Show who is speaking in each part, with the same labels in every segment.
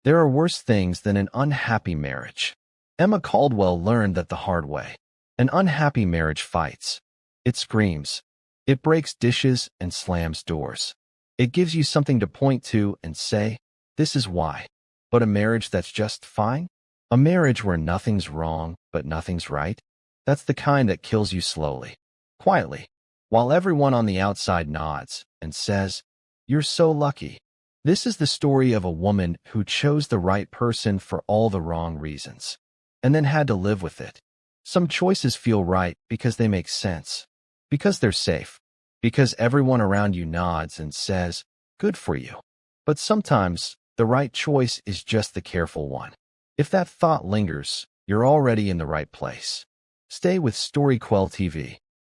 Speaker 1: There are worse things than an unhappy marriage. Emma Caldwell learned that the hard way. An unhappy marriage fights. It screams. It breaks dishes and slams doors. It gives you something to point to and say, this is why. But a marriage that's just fine? A marriage where nothing's wrong, but nothing's right? That's the kind that kills you slowly, quietly, while everyone on the outside nods and says, you're so lucky. This is the story of a woman who chose the right person for all the wrong reasons, and then had to live with it. Some choices feel right because they make sense, because they're safe, because everyone around you nods and says, good for you. But sometimes, the right choice is just the careful one. If that thought lingers, you're already in the right place. Stay with StoryQuell TV.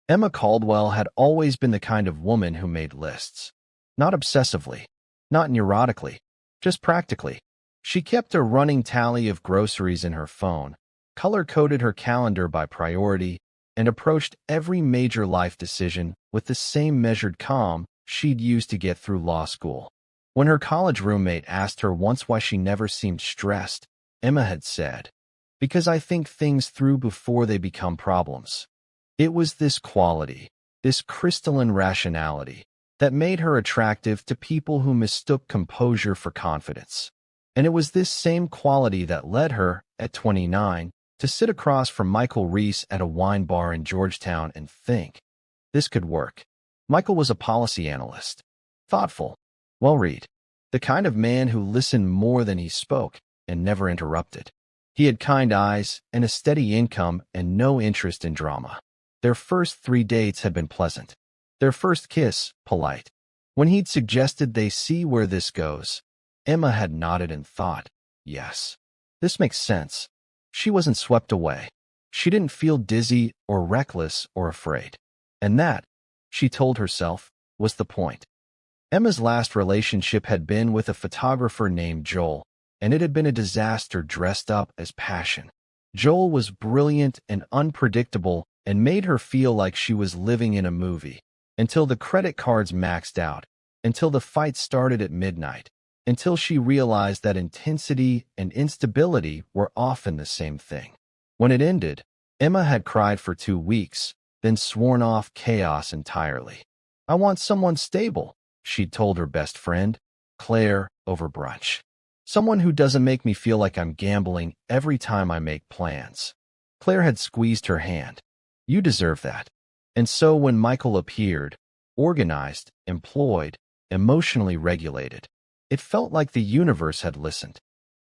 Speaker 1: Emma Caldwell had always been the kind of woman who made lists. Not obsessively, not neurotically, just practically. She kept a running tally of groceries in her phone, color-coded her calendar by priority, and approached every major life decision with the same measured calm she'd used to get through law school. When her college roommate asked her once why she never seemed stressed, Emma had said, because I think things through before they become problems. It was this quality, this crystalline rationality, that made her attractive to people who mistook composure for confidence. And it was this same quality that led her, at 29, to sit across from Michael Reese at a wine bar in Georgetown and think, this could work. Michael was a policy analyst. Thoughtful, well-read, the kind of man who listened more than he spoke and never interrupted. He had kind eyes and a steady income and no interest in drama. Their first 3 dates had been pleasant. Their first kiss, polite. When he'd suggested they see where this goes, Emma had nodded and thought, yes, this makes sense. She wasn't swept away. She didn't feel dizzy or reckless or afraid. And that, she told herself, was the point. Emma's last relationship had been with a photographer named Joel, and it had been a disaster dressed up as passion. Joel was brilliant and unpredictable and made her feel like she was living in a movie, until the credit cards maxed out, until the fight started at midnight, until she realized that intensity and instability were often the same thing. When it ended, Emma had cried for 2 weeks, then sworn off chaos entirely. I want someone stable, she'd told her best friend, Claire, over brunch. Someone who doesn't make me feel like I'm gambling every time I make plans. Claire had squeezed her hand. You deserve that. And so when Michael appeared, organized, employed, emotionally regulated, it felt like the universe had listened.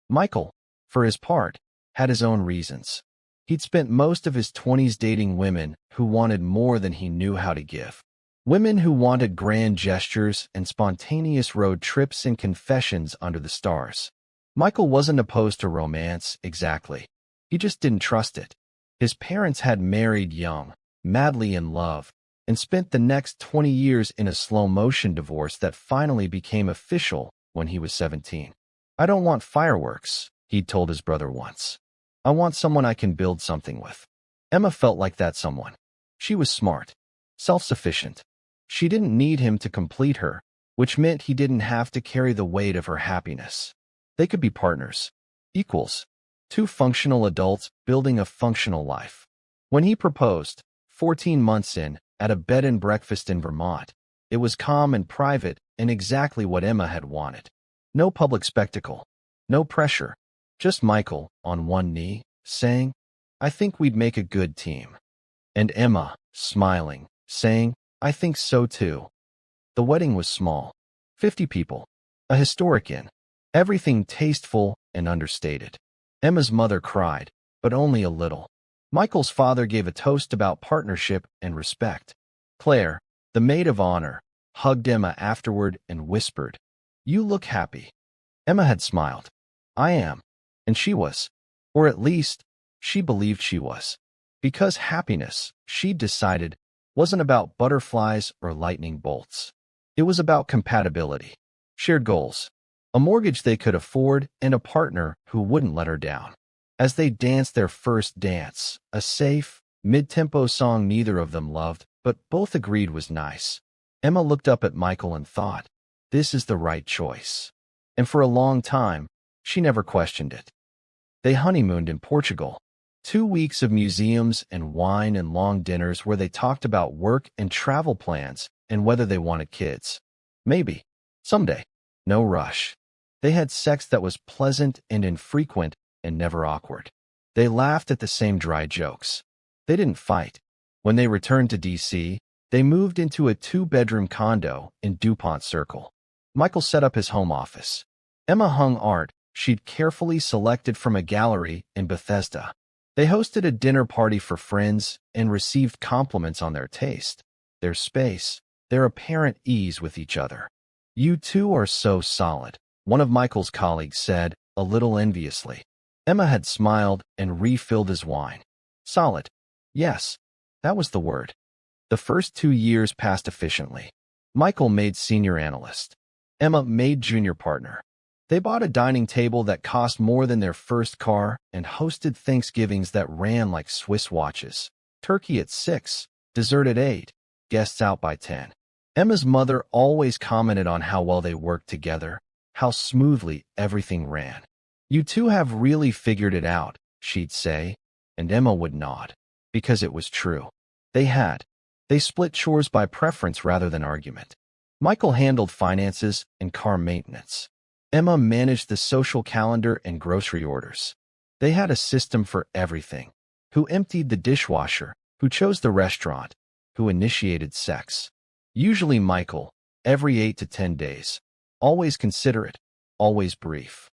Speaker 1: Michael, for his part, had his own reasons. He'd spent most of his 20s dating women who wanted more than he knew how to give. Women who wanted grand gestures and spontaneous road trips and confessions under the stars. Michael wasn't opposed to romance, exactly. He just didn't trust it. His parents had married young, madly in love, and spent the next 20 years in a slow-motion divorce that finally became official when he was 17. I don't want fireworks, he'd told his brother once. I want someone I can build something with. Emma felt like that someone. She was smart, self-sufficient. She didn't need him to complete her, which meant he didn't have to carry the weight of her happiness. They could be partners, equals, 2 functional adults building a functional life. When he proposed, 14 months in, at a bed and breakfast in Vermont, it was calm and private and exactly what Emma had wanted. No public spectacle, no pressure, just Michael, on one knee, saying, I think we'd make a good team. And Emma, smiling, saying, I think so too. The wedding was small. 50 people. A historic inn. Everything tasteful and understated. Emma's mother cried, but only a little. Michael's father gave a toast about partnership and respect. Claire, the maid of honor, hugged Emma afterward and whispered, You look happy. Emma had smiled. I am. And she was. Or at least, she believed she was. Because happiness, she decided, wasn't about butterflies or lightning bolts. It was about compatibility, shared goals, a mortgage they could afford, and a partner who wouldn't let her down. As they danced their first dance, a safe, mid-tempo song neither of them loved, but both agreed was nice, Emma looked up at Michael and thought, this is the right choice. And for a long time, She never questioned it. They honeymooned in Portugal. 2 weeks of museums and wine and long dinners where they talked about work and travel plans and whether they wanted kids. Maybe. Someday. No rush. They had sex that was pleasant and infrequent and never awkward. They laughed at the same dry jokes. They didn't fight. When they returned to D.C., they moved into a 2-bedroom condo in DuPont Circle. Michael set up his home office. Emma hung art she'd carefully selected from a gallery in Bethesda. They hosted a dinner party for friends and received compliments on their taste, their space, their apparent ease with each other. "You two are so solid," one of Michael's colleagues said, a little enviously. Emma had smiled and refilled his wine. Solid. Yes, that was the word. The first 2 years passed efficiently. Michael made senior analyst. Emma made junior partner. They bought a dining table that cost more than their first car and hosted Thanksgivings that ran like Swiss watches. Turkey at 6, dessert at 8, guests out by 10. Emma's mother always commented on how well they worked together, how smoothly everything ran. "You two have really figured it out," she'd say, and Emma would nod, because it was true. They had. They split chores by preference rather than argument. Michael handled finances and car maintenance. Emma managed the social calendar and grocery orders. They had a system for everything. Who emptied the dishwasher, who chose the restaurant, who initiated sex. Usually Michael, every 8 to 10 days. Always considerate, always brief.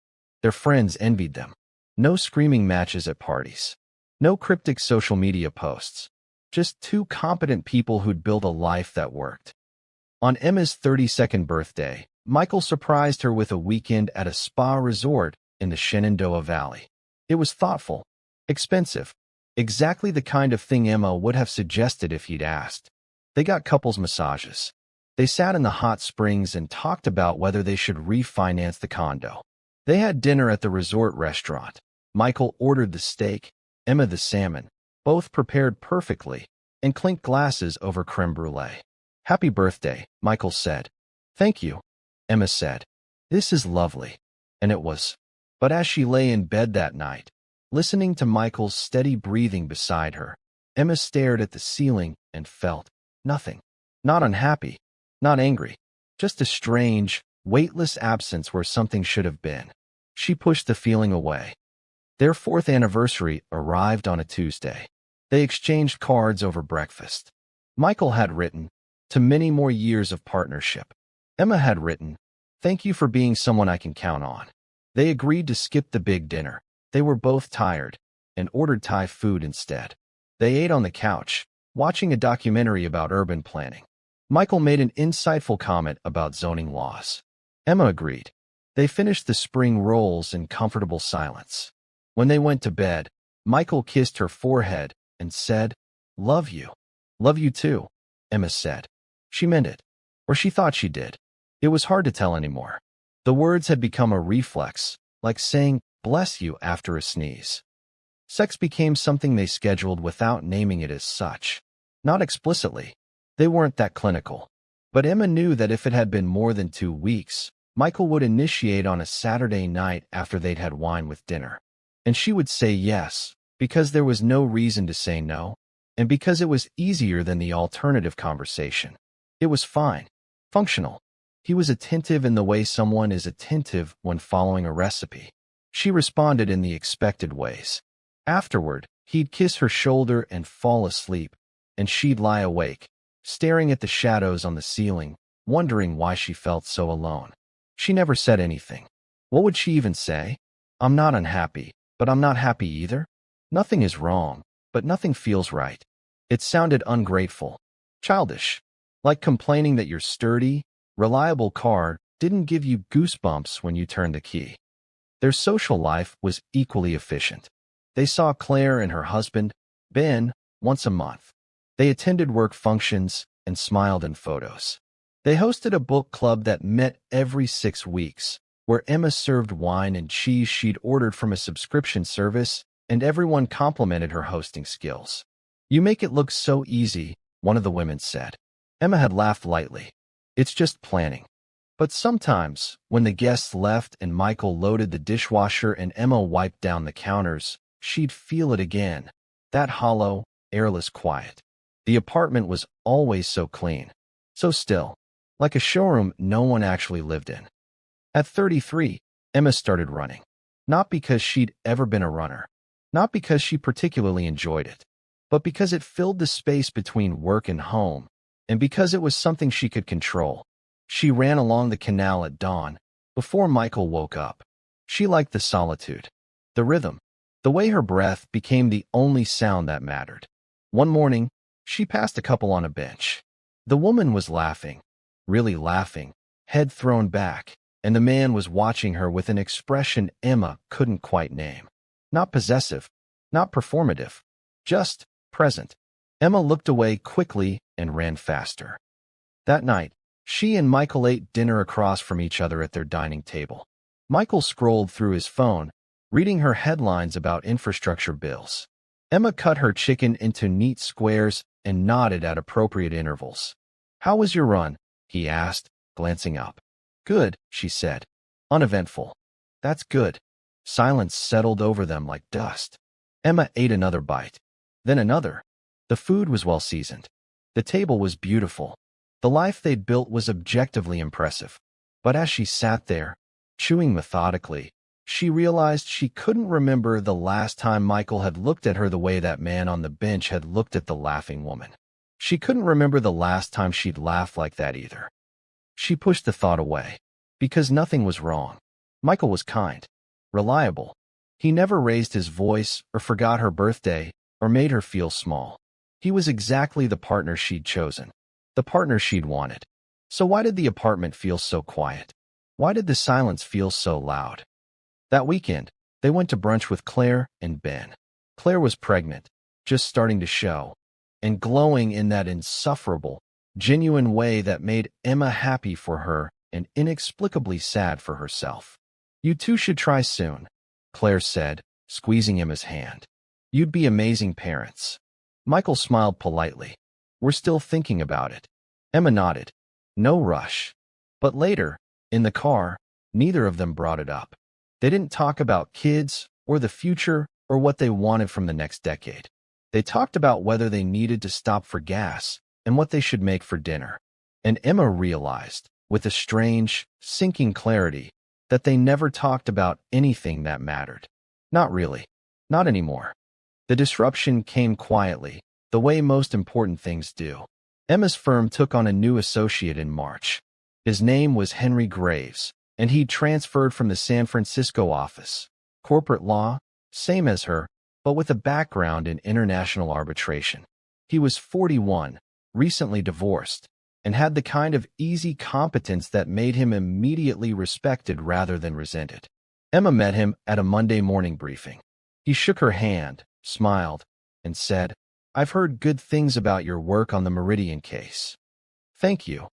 Speaker 1: Their friends envied them. No screaming matches at parties. No cryptic social media posts. Just 2 competent people who'd built a life that worked. On Emma's 32nd birthday, Michael surprised her with a weekend at a spa resort in the Shenandoah Valley. It was thoughtful, expensive, exactly the kind of thing Emma would have suggested if he'd asked. They got couples massages. They sat in the hot springs and talked about whether they should refinance the condo. They had dinner at the resort restaurant. Michael ordered the steak, Emma the salmon, both prepared perfectly, and clinked glasses over creme brulee. "Happy birthday," Michael said. "Thank you," Emma said. "This is lovely." And it was. But as she lay in bed that night, listening to Michael's steady breathing beside her, Emma stared at the ceiling and felt nothing. Not unhappy, not angry, just a strange, weightless absence where something should have been. She pushed the feeling away. Their 4th anniversary arrived on a Tuesday. They exchanged cards over breakfast. Michael had written, "To many more years of partnership." Emma had written, "Thank you for being someone I can count on." They agreed to skip the big dinner. They were both tired and ordered Thai food instead. They ate on the couch, watching a documentary about urban planning. Michael made an insightful comment about zoning laws. Emma agreed. They finished the spring rolls in comfortable silence. When they went to bed, Michael kissed her forehead and said, "Love you." "Love you too," Emma said. She meant it, or she thought she did. It was hard to tell anymore. The words had become a reflex, like saying, "Bless you," after a sneeze. Sex became something they scheduled without naming it as such. Not explicitly. They weren't that clinical. But Emma knew that if it had been more than 2 weeks, Michael would initiate on a Saturday night after they'd had wine with dinner. And she would say yes, because there was no reason to say no, and because it was easier than the alternative conversation. It was fine. Functional. He was attentive in the way someone is attentive when following a recipe. She responded in the expected ways. Afterward, he'd kiss her shoulder and fall asleep, and she'd lie awake, staring at the shadows on the ceiling, wondering why she felt so alone. She never said anything. What would she even say? "I'm not unhappy, but I'm not happy either." Nothing is wrong, but nothing feels right. It sounded ungrateful, childish, like complaining that your sturdy, reliable car didn't give you goosebumps when you turned the key. Their social life was equally efficient. They saw Claire and her husband, Ben, once a month. They attended work functions and smiled in photos. They hosted a book club that met every 6 weeks, where Emma served wine and cheese she'd ordered from a subscription service, and everyone complimented her hosting skills. "You make it look so easy," one of the women said. Emma had laughed lightly. "It's just planning." But sometimes, when the guests left and Michael loaded the dishwasher and Emma wiped down the counters, she'd feel it again. That hollow, airless quiet. The apartment was always so clean, so still, like a showroom no one actually lived in. At 33, Emma started running. Not because she'd ever been a runner, not because she particularly enjoyed it, but because it filled the space between work and home, and because it was something she could control. She ran along the canal at dawn, before Michael woke up. She liked the solitude, the rhythm, the way her breath became the only sound that mattered. One morning, she passed a couple on a bench. The woman was laughing, really laughing, head thrown back, and the man was watching her with an expression Emma couldn't quite name. Not possessive, not performative, just present. Emma looked away quickly and ran faster. That night, she and Michael ate dinner across from each other at their dining table. Michael scrolled through his phone, reading her headlines about infrastructure bills. Emma cut her chicken into neat squares and nodded at appropriate intervals. "How was your run?" he asked, glancing up. "Good," she said. "Uneventful." "That's good." Silence settled over them like dust. Emma ate another bite, then another. The food was well seasoned. The table was beautiful. The life they'd built was objectively impressive. But as she sat there, chewing methodically, she realized she couldn't remember the last time Michael had looked at her the way that man on the bench had looked at the laughing woman. She couldn't remember the last time she'd laughed like that either. She pushed the thought away, because nothing was wrong. Michael was kind, reliable. He never raised his voice or forgot her birthday or made her feel small. He was exactly the partner she'd chosen, the partner she'd wanted. So why did the apartment feel so quiet? Why did the silence feel so loud? That weekend, they went to brunch with Claire and Ben. Claire was pregnant, just starting to show, and glowing in that insufferable, genuine way that made Emma happy for her and inexplicably sad for herself. "You two should try soon," Claire said, squeezing Emma's hand. "You'd be amazing parents." Michael smiled politely. "We're still thinking about it." Emma nodded. No rush. But later, in the car, neither of them brought it up. They didn't talk about kids or the future or what they wanted from the next decade. They talked about whether they needed to stop for gas and what they should make for dinner. And Emma realized, with a strange, sinking clarity, that they never talked about anything that mattered. Not really. Not anymore. The disruption came quietly, the way most important things do. Emma's firm took on a new associate in March. His name was Henry Graves, and he'd transferred from the San Francisco office. Corporate law, same as her, but with a background in international arbitration. He was 41, recently divorced, and had the kind of easy competence that made him immediately respected rather than resented. Emma met him at a Monday morning briefing. He shook her hand, smiled, and said, "I've heard good things about your work on the Meridian case." "Thank you,"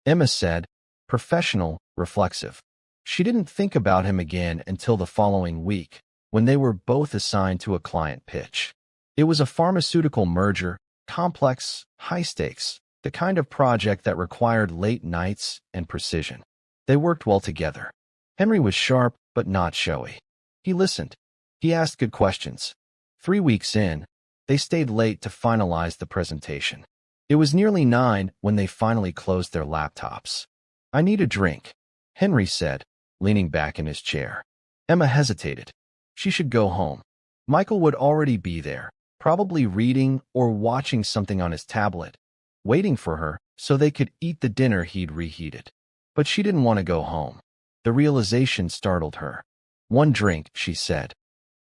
Speaker 1: Emma said, professional, reflexive. She didn't think about him again until the following week, when they were both assigned to a client pitch. It was a pharmaceutical merger, complex, high stakes, the kind of project that required late nights and precision. They worked well together. Henry was sharp but not showy. He listened. He asked good questions. 3 weeks in, they stayed late to finalize the presentation. It was nearly 9 when they finally closed their laptops. "I need a drink," Henry said, leaning back in his chair. Emma hesitated. She should go home. Michael would already be there, probably reading or watching something on his tablet, waiting for her so they could eat the dinner he'd reheated. But she didn't want to go home. The realization startled her. "One drink," she said.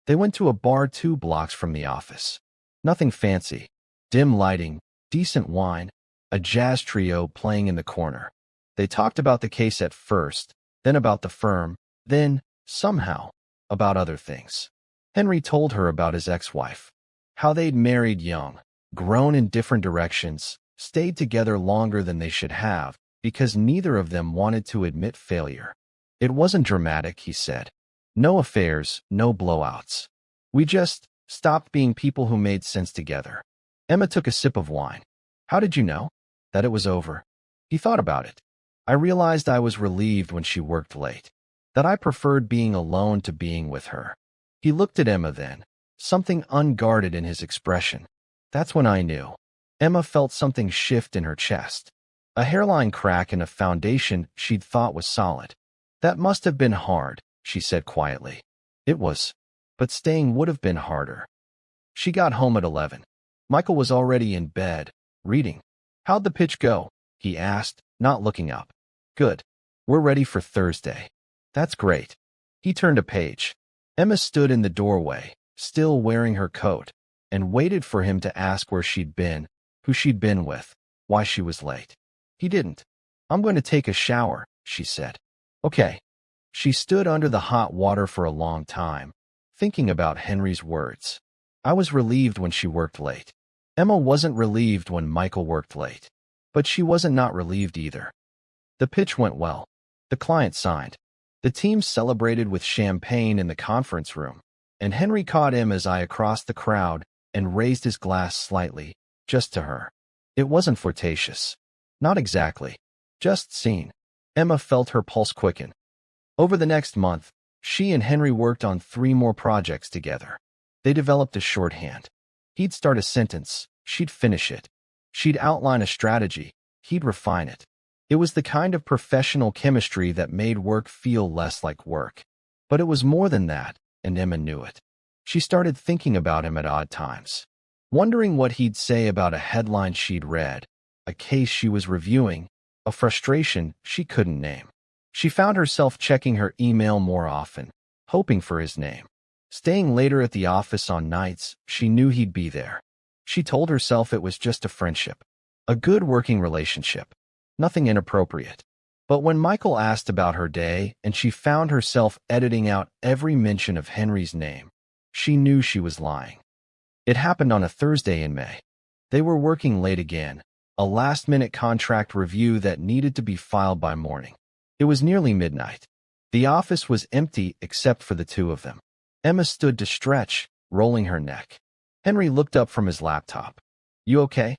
Speaker 1: They went to a bar 2 blocks from the office. Nothing fancy. Dim lighting, decent wine, a jazz trio playing in the corner. They talked about the case at first, then about the firm, then, somehow, about other things. Henry told her about his ex-wife, how they'd married young, grown in different directions, stayed together longer than they should have, because neither of them wanted to admit failure. It wasn't dramatic, he said. No affairs, no blowouts. We just stopped being people who made sense together. Emma took a sip of wine. "How did you know?" "That it was over." He thought about it. I realized I was relieved when she worked late, that I preferred being alone to being with her. He looked at Emma then, something unguarded in his expression. That's when I knew. Emma felt something shift in her chest. A hairline crack in a foundation she'd thought was solid. That must have been hard, she said quietly. It was. But staying would have been harder. She got home at 11. Michael was already in bed, reading. How'd the pitch go? He asked, not looking up. Good. We're ready for Thursday. That's great. He turned a page. Emma stood in the doorway, still wearing her coat, and waited for him to ask where she'd been, who she'd been with, why she was late. He didn't. I'm going to take a shower, she said. Okay. She stood under the hot water for a long time, thinking about Henry's words. I was relieved when she worked late. Emma wasn't relieved when Michael worked late. But she wasn't not relieved either. The pitch went well. The client signed. The team celebrated with champagne in the conference room, and Henry caught Emma's eye across the crowd and raised his glass slightly, just to her. It wasn't flirtatious. Not exactly. Just seen. Emma felt her pulse quicken. Over the next month, she and Henry worked on 3 more projects together. They developed a shorthand. He'd start a sentence, she'd finish it. She'd outline a strategy, he'd refine it. It was the kind of professional chemistry that made work feel less like work. But it was more than that, and Emma knew it. She started thinking about him at odd times, wondering what he'd say about a headline she'd read, a case she was reviewing, a frustration she couldn't name. She found herself checking her email more often, hoping for his name. Staying later at the office on nights she knew he'd be there. She told herself it was just a friendship, a good working relationship, nothing inappropriate. But when Michael asked about her day and she found herself editing out every mention of Henry's name, she knew she was lying. It happened on a Thursday in May. They were working late again, a last-minute contract review that needed to be filed by morning. It was nearly midnight. The office was empty except for the 2 of them. Emma stood to stretch, rolling her neck. Henry looked up from his laptop. You okay?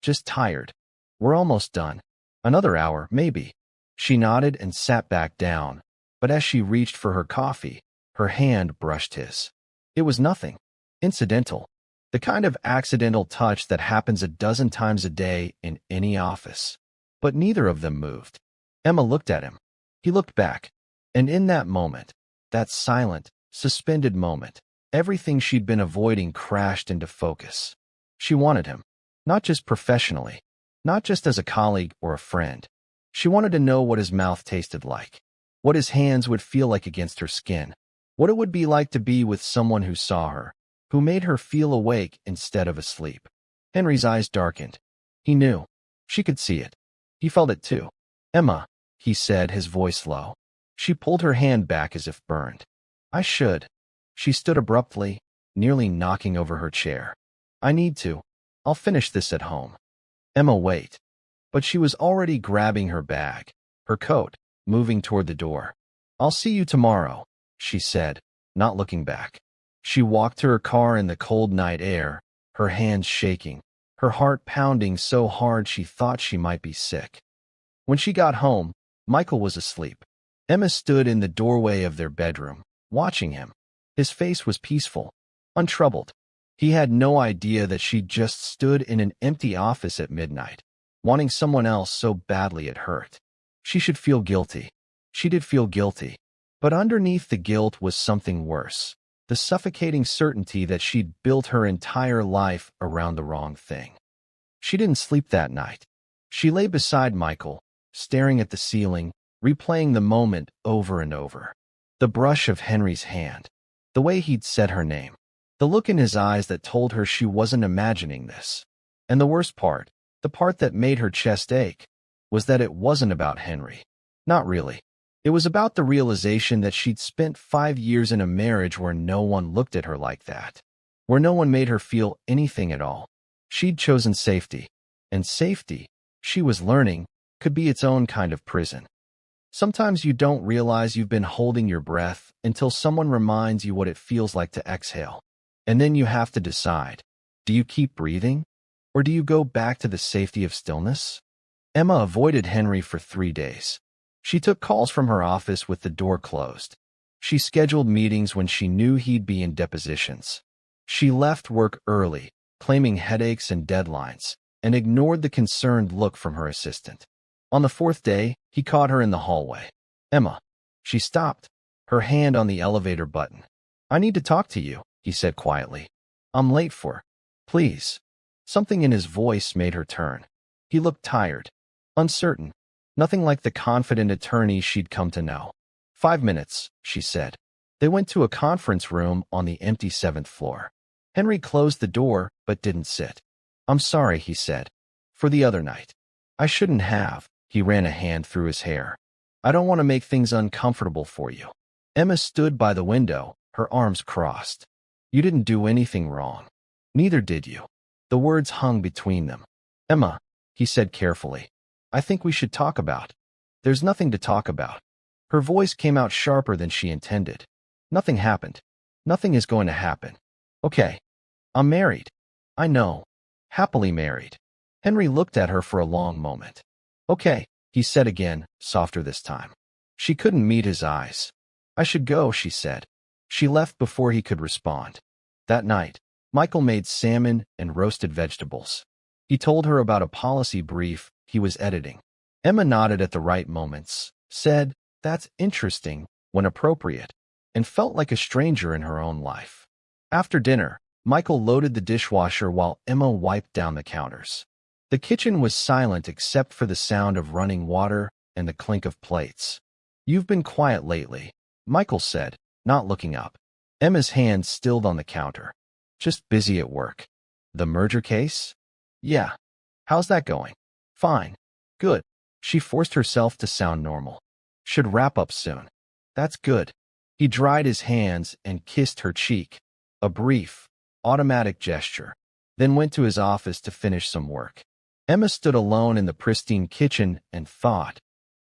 Speaker 1: Just tired. We're almost done. Another hour, maybe. She nodded and sat back down, but as she reached for her coffee, her hand brushed his. It was nothing. Incidental. The kind of accidental touch that happens a dozen times a day in any office. But neither of them moved. Emma looked at him. He looked back. And in that moment, that silent, suspended moment, everything she'd been avoiding crashed into focus. She wanted him. Not just professionally. Not just as a colleague or a friend. She wanted to know what his mouth tasted like. What his hands would feel like against her skin. What it would be like to be with someone who saw her, who made her feel awake instead of asleep. Henry's eyes darkened. He knew. She could see it. He felt it too. Emma, he said, his voice low. She pulled her hand back as if burned. I should. She stood abruptly, nearly knocking over her chair. I need to. I'll finish this at home. Emma, wait. But she was already grabbing her bag, her coat, moving toward the door. I'll see you tomorrow, she said, not looking back. She walked to her car in the cold night air, her hands shaking, her heart pounding so hard she thought she might be sick. When she got home, Michael was asleep. Emma stood in the doorway of their bedroom, watching him. His face was peaceful, untroubled. He had no idea that she'd just stood in an empty office at midnight, wanting someone else so badly it hurt. She should feel guilty. She did feel guilty. But underneath the guilt was something worse, the suffocating certainty that she'd built her entire life around the wrong thing. She didn't sleep that night. She lay beside Michael, staring at the ceiling, replaying the moment over and over. The brush of Henry's hand, the way he'd said her name, the look in his eyes that told her she wasn't imagining this. And the worst part, the part that made her chest ache, was that it wasn't about Henry. Not really. It was about the realization that she'd spent 5 years in a marriage where no one looked at her like that, where no one made her feel anything at all. She'd chosen safety, and safety, she was learning, could be its own kind of prison. Sometimes you don't realize you've been holding your breath until someone reminds you what it feels like to exhale. And then you have to decide, do you keep breathing, or do you go back to the safety of stillness? Emma avoided Henry for 3 days. She took calls from her office with the door closed. She scheduled meetings when she knew he'd be in depositions. She left work early, claiming headaches and deadlines, and ignored the concerned look from her assistant. On the 4th day, he caught her in the hallway. Emma. She stopped, her hand on the elevator button. I need to talk to you, he said quietly. I'm late for. Please. Something in his voice made her turn. He looked tired, uncertain, nothing like the confident attorney she'd come to know. 5 minutes, she said. They went to a conference room on the empty 7th floor. Henry closed the door but didn't sit. I'm sorry, he said. For the other night. I shouldn't have. He ran a hand through his hair. I don't want to make things uncomfortable for you. Emma stood by the window, her arms crossed. You didn't do anything wrong. Neither did you. The words hung between them. Emma, he said carefully. I think we should talk about. There's nothing to talk about. Her voice came out sharper than she intended. Nothing happened. Nothing is going to happen. Okay. I'm married. I know. Happily married. Henry looked at her for a long moment. Okay, he said again, softer this time. She couldn't meet his eyes. I should go, she said. She left before he could respond. That night, Michael made salmon and roasted vegetables. He told her about a policy brief he was editing. Emma nodded at the right moments, said, That's interesting, when appropriate, and felt like a stranger in her own life. After dinner, Michael loaded the dishwasher while Emma wiped down the counters. The kitchen was silent except for the sound of running water and the clink of plates. You've been quiet lately, Michael said, not looking up. Emma's hand stilled on the counter. Just busy at work. The merger case? Yeah. How's that going? Fine. Good. She forced herself to sound normal. Should wrap up soon. That's good. He dried his hands and kissed her cheek. A brief, automatic gesture. Then went to his office to finish some work. Emma stood alone in the pristine kitchen and thought,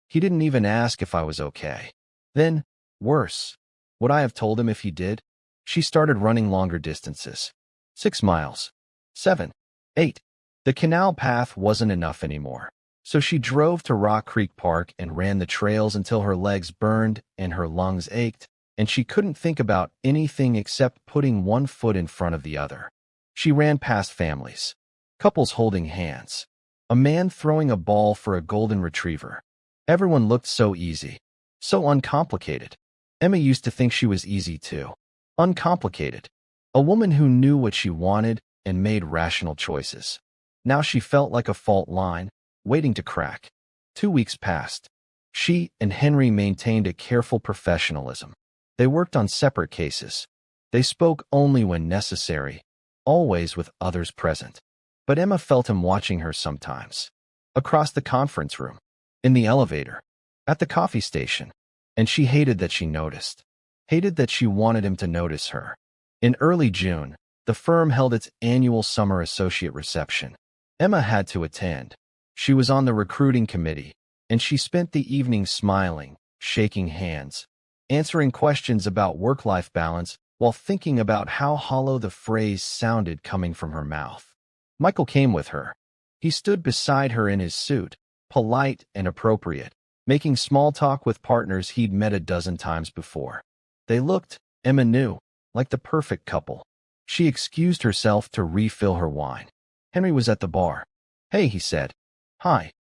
Speaker 1: he didn't even ask if I was okay. Then, worse, would I have told him if he did? She started running longer distances. 6 miles. 7. 8. The canal path wasn't enough anymore, so she drove to Rock Creek Park and ran the trails until her legs burned and her lungs ached, and she couldn't think about anything except putting one foot in front of the other. She ran past families, couples holding hands, a man throwing a ball for a golden retriever. Everyone looked so easy, so uncomplicated. Emma used to think she was easy too. Uncomplicated. A woman who knew what she wanted and made rational choices. Now she felt like a fault line, waiting to crack. 2 weeks passed. She and Henry maintained a careful professionalism. They worked on separate cases. They spoke only when necessary, always with others present. But Emma felt him watching her sometimes. Across the conference room, in the elevator, at the coffee station. And she hated that she noticed. Hated that she wanted him to notice her. In early June, the firm held its annual summer associate reception. Emma had to attend. She was on the recruiting committee, and she spent the evening smiling, shaking hands, answering questions about work-life balance while thinking about how hollow the phrase sounded coming from her mouth. Michael came with her. He stood beside her in his suit, polite and appropriate, making small talk with partners he'd met a dozen times before. They looked, Emma knew, like the perfect couple. She excused herself to refill her wine. Henry was at the bar. Hey, he said. Hi.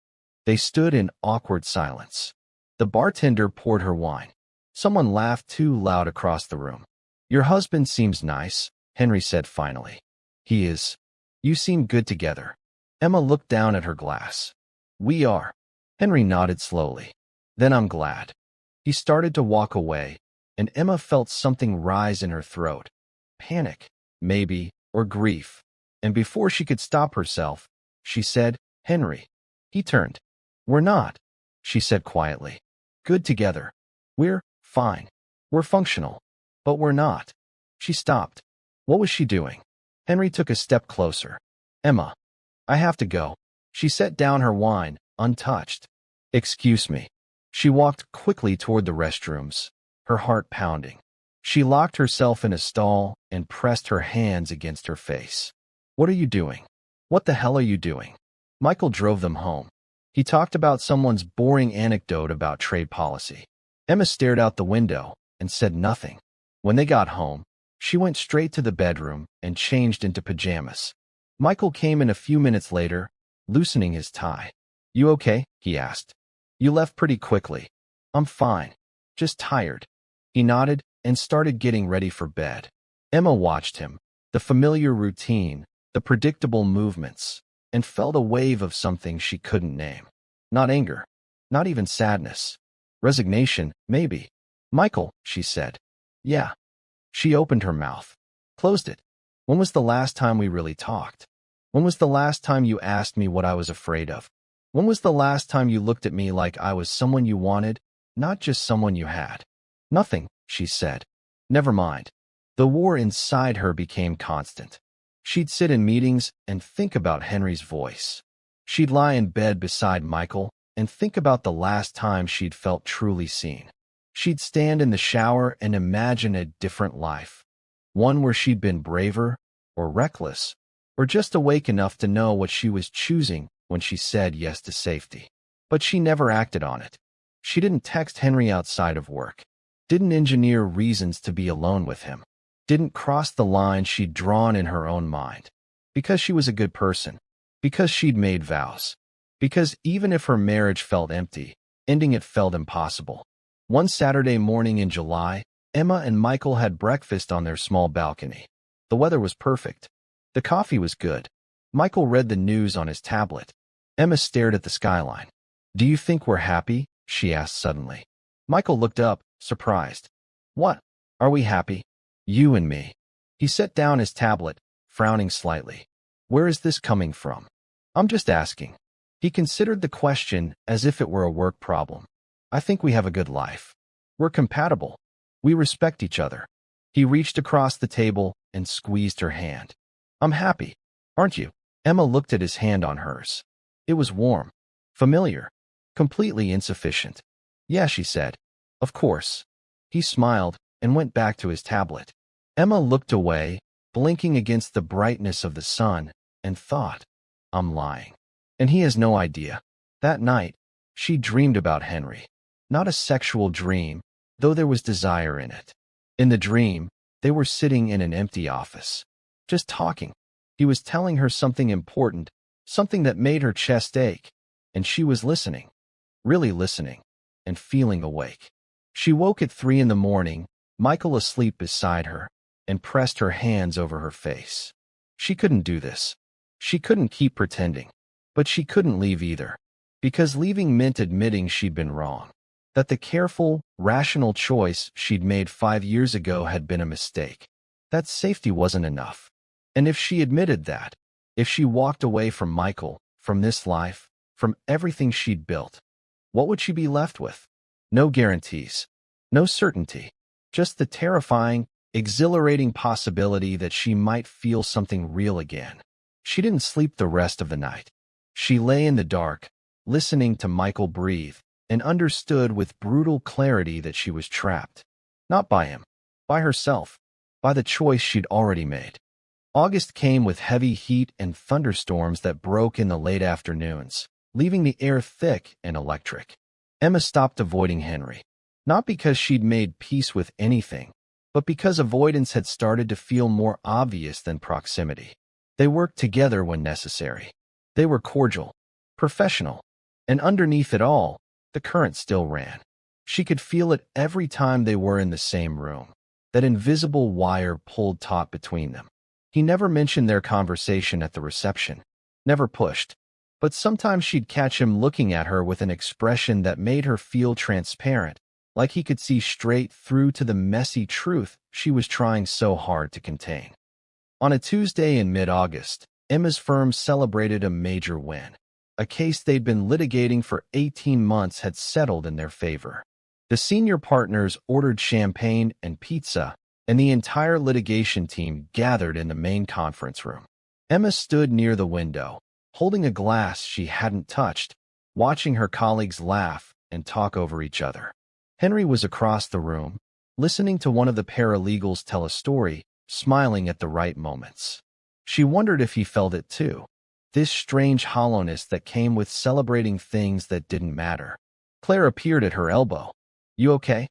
Speaker 1: They stood in awkward silence. The bartender poured her wine. Someone laughed too loud across the room. Your husband seems nice, Henry said finally. He is. You seem good together. Emma looked down at her glass. We are. Henry nodded slowly. Then I'm glad. He started to walk away, and Emma felt something rise in her throat. Panic, maybe, or grief. And before she could stop herself, she said, Henry. He turned. We're not, she said quietly. Good together. We're fine. We're functional. But we're not. She stopped. What was she doing? Henry took a step closer. Emma. I have to go. She set down her wine, untouched. Excuse me. She walked quickly toward the restrooms, her heart pounding. She locked herself in a stall and pressed her hands against her face. What are you doing? What the hell are you doing? Michael drove them home. He talked about someone's boring anecdote about trade policy. Emma stared out the window and said nothing. When they got home, she went straight to the bedroom and changed into pajamas. Michael came in a few minutes later, loosening his tie. "You okay?" he asked. "You left pretty quickly." "I'm fine. Just tired." He nodded and started getting ready for bed. Emma watched him, the familiar routine, the predictable movements, and felt a wave of something she couldn't name. Not anger, not even sadness. Resignation, maybe. "Michael," she said. "Yeah." She opened her mouth, closed it. "When was the last time we really talked? When was the last time you asked me what I was afraid of? When was the last time you looked at me like I was someone you wanted, not just someone you had?" "Nothing," she said. "Never mind." The war inside her became constant. She'd sit in meetings and think about Henry's voice. She'd lie in bed beside Michael and think about the last time she'd felt truly seen. She'd stand in the shower and imagine a different life, one where she'd been braver or reckless, or just awake enough to know what she was choosing when she said yes to safety. But she never acted on it. She didn't text Henry outside of work, didn't engineer reasons to be alone with him, didn't cross the line she'd drawn in her own mind. Because she was a good person, because she'd made vows, because even if her marriage felt empty, ending it felt impossible. One Saturday morning in July, Emma and Michael had breakfast on their small balcony. The weather was perfect. The coffee was good. Michael read the news on his tablet. Emma stared at the skyline. "Do you think we're happy?" she asked suddenly. Michael looked up, surprised. "What? Are we happy?" "You and me." He set down his tablet, frowning slightly. "Where is this coming from?" "I'm just asking." He considered the question as if it were a work problem. "I think we have a good life. We're compatible. We respect each other." He reached across the table and squeezed her hand. "I'm happy. Aren't you?" Emma looked at his hand on hers. It was warm, familiar, completely insufficient. "Yeah," she said. "Of course." He smiled and went back to his tablet. Emma looked away, blinking against the brightness of the sun, and thought, "I'm lying." And he has no idea. That night, she dreamed about Henry. Not a sexual dream, though there was desire in it. In the dream, they were sitting in an empty office, just talking. He was telling her something important, something that made her chest ache, and she was listening, really listening, and feeling awake. She woke at 3 a.m, Michael asleep beside her, and pressed her hands over her face. She couldn't do this. She couldn't keep pretending. But she couldn't leave either, because leaving meant admitting she'd been wrong, that the careful, rational choice she'd made 5 years ago had been a mistake, that safety wasn't enough. And if she admitted that, if she walked away from Michael, from this life, from everything she'd built, what would she be left with? No guarantees, no certainty, just the terrifying, exhilarating possibility that she might feel something real again. She didn't sleep the rest of the night. She lay in the dark, listening to Michael breathe, and understood with brutal clarity that she was trapped. Not by him, by herself, by the choice she'd already made. August came with heavy heat and thunderstorms that broke in the late afternoons, leaving the air thick and electric. Emma stopped avoiding Henry, not because she'd made peace with anything, but because avoidance had started to feel more obvious than proximity. They worked together when necessary. They were cordial, professional, and underneath it all, the current still ran. She could feel it every time they were in the same room. That invisible wire pulled taut between them. He never mentioned their conversation at the reception, never pushed, but sometimes she'd catch him looking at her with an expression that made her feel transparent, like he could see straight through to the messy truth she was trying so hard to contain. On a Tuesday in mid-August, Emma's firm celebrated a major win. A case they'd been litigating for 18 months had settled in their favor. The senior partners ordered champagne and pizza, and the entire litigation team gathered in the main conference room. Emma stood near the window, holding a glass she hadn't touched, watching her colleagues laugh and talk over each other. Henry was across the room, listening to one of the paralegals tell a story, smiling at the right moments. She wondered if he felt it too. this strange hollowness that came with celebrating things that didn't matter. Claire appeared at her elbow. You okay?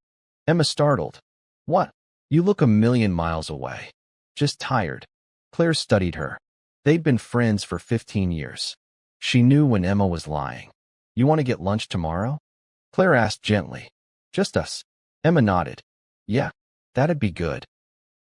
Speaker 1: Emma startled. What? You look a million miles away. Just tired. Claire studied her. They'd been friends for 15 years. She knew when Emma was lying. You want to get lunch tomorrow? Claire asked gently. Just us. Emma nodded. Yeah, that'd be good.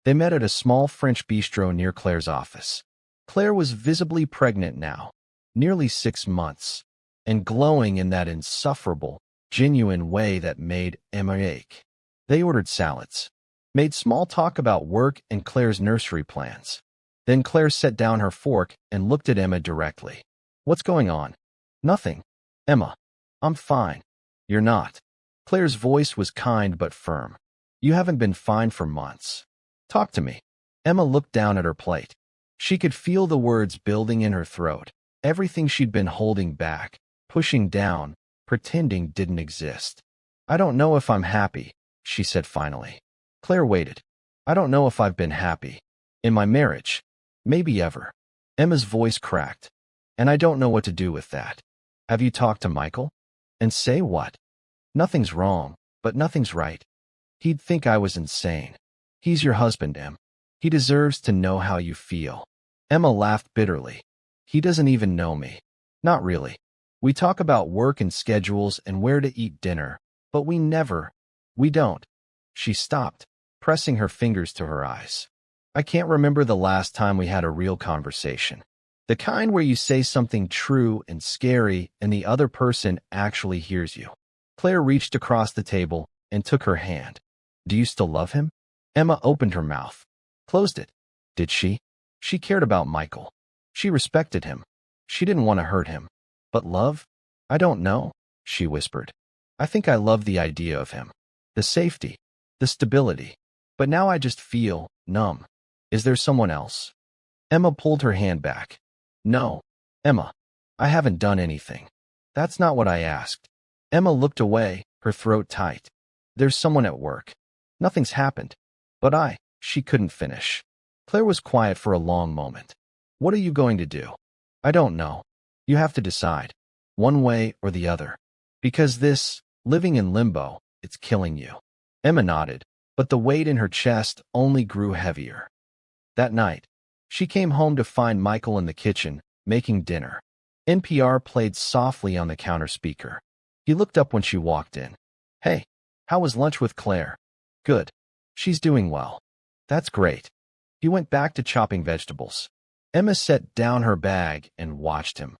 Speaker 1: They met at a small French bistro near Claire's office. Claire was visibly pregnant now, nearly 6 months, and glowing in that insufferable, genuine way that made Emma ache. They ordered salads, made small talk about work and Claire's nursery plans. Then Claire set down her fork and looked at Emma directly. What's going on? Nothing. Emma, I'm fine. You're not. Claire's voice was kind but firm. You haven't been fine for months. Talk to me. Emma looked down at her plate. She could feel the words building in her throat. Everything she'd been holding back, pushing down, pretending didn't exist. I don't know if I'm happy, she said finally. Claire waited. I don't know if I've been happy. In my marriage. Maybe ever. Emma's voice cracked. And I don't know what to do with that. Have you talked to Michael? And say what? Nothing's wrong, but nothing's right. He'd think I was insane. He's your husband, Em. He deserves to know how you feel. Emma laughed bitterly. He doesn't even know me. Not really. We talk about work and schedules and where to eat dinner, but we don't. She stopped, pressing her fingers to her eyes. I can't remember the last time we had a real conversation. The kind where you say something true and scary and the other person actually hears you. Claire reached across the table and took her hand. Do you still love him? Emma opened her mouth, closed it. Did she? She cared about Michael. She respected him. She didn't want to hurt him. But love? I don't know, she whispered. I think I love the idea of him. The safety, the stability. But now I just feel numb. Is there someone else? Emma pulled her hand back. No, Emma, I haven't done anything. That's not what I asked. Emma looked away, her throat tight. There's someone at work. Nothing's happened. But she couldn't finish. Claire was quiet for a long moment. What are you going to do? I don't know. You have to decide. One way or the other. Because this, living in limbo, it's killing you. Emma nodded, but the weight in her chest only grew heavier. That night, she came home to find Michael in the kitchen, making dinner. NPR played softly on the counter speaker. He looked up when she walked in. Hey, how was lunch with Claire? Good. She's doing well. That's great. He went back to chopping vegetables. Emma set down her bag and watched him.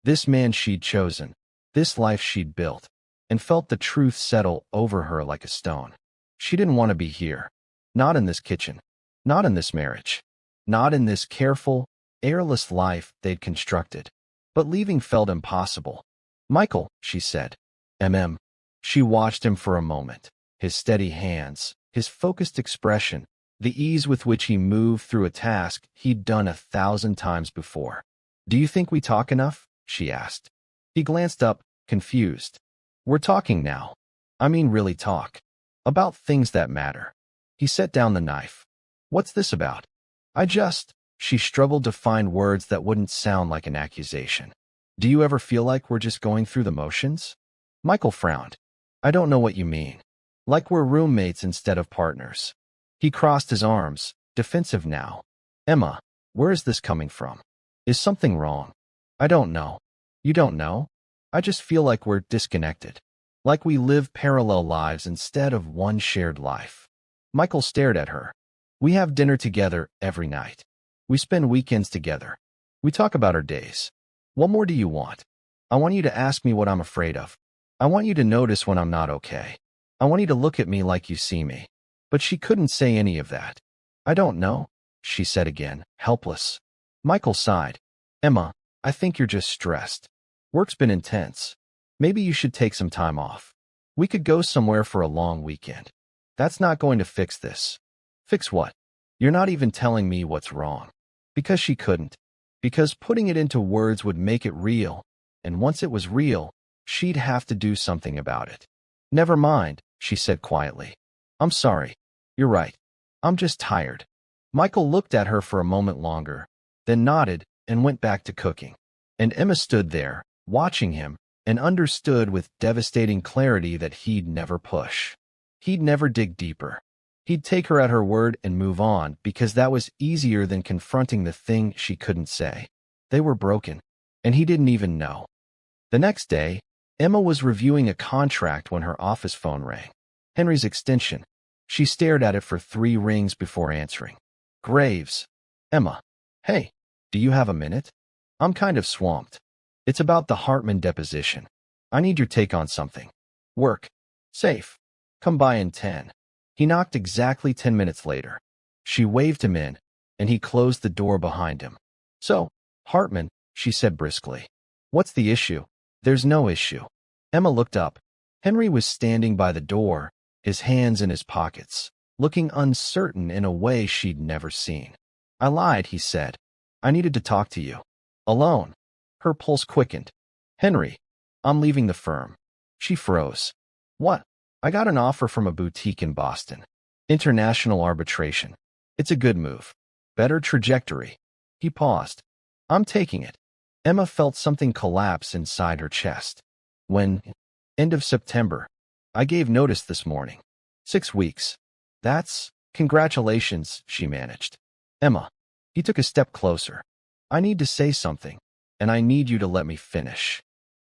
Speaker 1: This man she'd chosen, this life she'd built, and felt the truth settle over her like a stone. She didn't want to be here. Not in this kitchen. Not in this marriage. Not in this careful, airless life they'd constructed. But leaving felt impossible. Michael, she said. She watched him for a moment. His steady hands, his focused expression, the ease with which he moved through a task he'd done 1,000 times before. Do you think we talk enough? She asked. He glanced up, confused. We're talking now. I mean really talk. About things that matter. He set down the knife. What's this about? She struggled to find words that wouldn't sound like an accusation. Do you ever feel like we're just going through the motions? Michael frowned. I don't know what you mean. Like we're roommates instead of partners. He crossed his arms, defensive now. Emma, where is this coming from? Is something wrong? I don't know. You don't know? I just feel like we're disconnected. Like we live parallel lives instead of one shared life. Michael stared at her. We have dinner together every night. We spend weekends together. We talk about our days. What more do you want? I want you to ask me what I'm afraid of. I want you to notice when I'm not okay. I want you to look at me like you see me. But she couldn't say any of that. I don't know, she said again, helpless. Michael sighed. Emma, I think you're just stressed. Work's been intense. Maybe you should take some time off. We could go somewhere for a long weekend. That's not going to fix this. Fix what? You're not even telling me what's wrong. Because she couldn't. Because putting it into words would make it real. And once it was real, she'd have to do something about it. Never mind, she said quietly. I'm sorry. You're right. I'm just tired. Michael looked at her for a moment longer, then nodded and went back to cooking. And Emma stood there, watching him, and understood with devastating clarity that he'd never push. He'd never dig deeper. He'd take her at her word and move on because that was easier than confronting the thing she couldn't say. They were broken, and he didn't even know. The next day, Emma was reviewing a contract when her office phone rang. Henry's extension. She stared at it for 3 rings before answering. Graves. Emma. Hey, do you have a minute? I'm kind of swamped. It's about the Hartman deposition. I need your take on something. Work. Safe. Come by in 10. He knocked exactly 10 minutes later. She waved him in, and he closed the door behind him. So, Hartman, she said briskly. What's the issue? There's no issue. Emma looked up. Henry was standing by the door, his hands in his pockets, looking uncertain in a way she'd never seen. I lied, he said. I needed to talk to you. Alone. Her pulse quickened. Henry, I'm leaving the firm. She froze. What? I got an offer from a boutique in Boston. International arbitration. It's a good move. Better trajectory. He paused. I'm taking it. Emma felt something collapse inside her chest. When? End of September. I gave notice this morning. 6 weeks. That's... Congratulations, she managed. Emma. He took a step closer. I need to say something, and I need you to let me finish.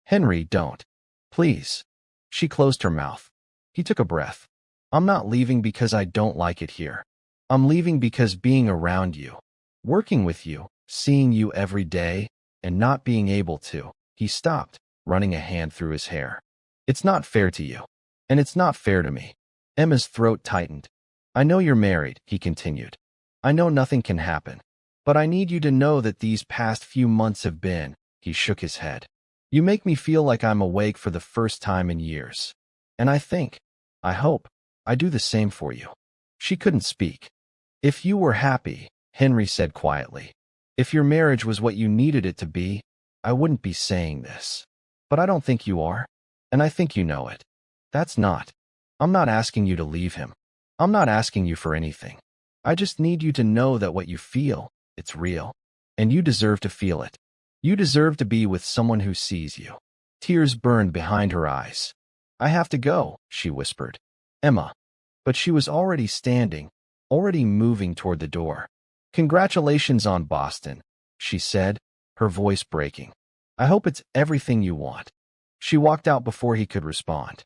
Speaker 1: Henry, don't. Please. She closed her mouth. He took a breath. I'm not leaving because I don't like it here. I'm leaving because being around you, working with you, seeing you every day, and not being able to. He stopped, running a hand through his hair. It's not fair to you. And it's not fair to me. Emma's throat tightened. I know you're married, he continued. I know nothing can happen. But I need you to know that these past few months have been, he shook his head. You make me feel like I'm awake for the first time in years. And I hope, I do the same for you. She couldn't speak. If you were happy, Henry said quietly, if your marriage was what you needed it to be, I wouldn't be saying this. But I don't think you are. And I think you know it. That's not. I'm not asking you to leave him. I'm not asking you for anything. I just need you to know that what you feel, it's real. And you deserve to feel it. You deserve to be with someone who sees you. Tears burned behind her eyes. I have to go, she whispered. Emma. But she was already standing, already moving toward the door. Congratulations on Boston, she said, her voice breaking. I hope it's everything you want. She walked out before he could respond.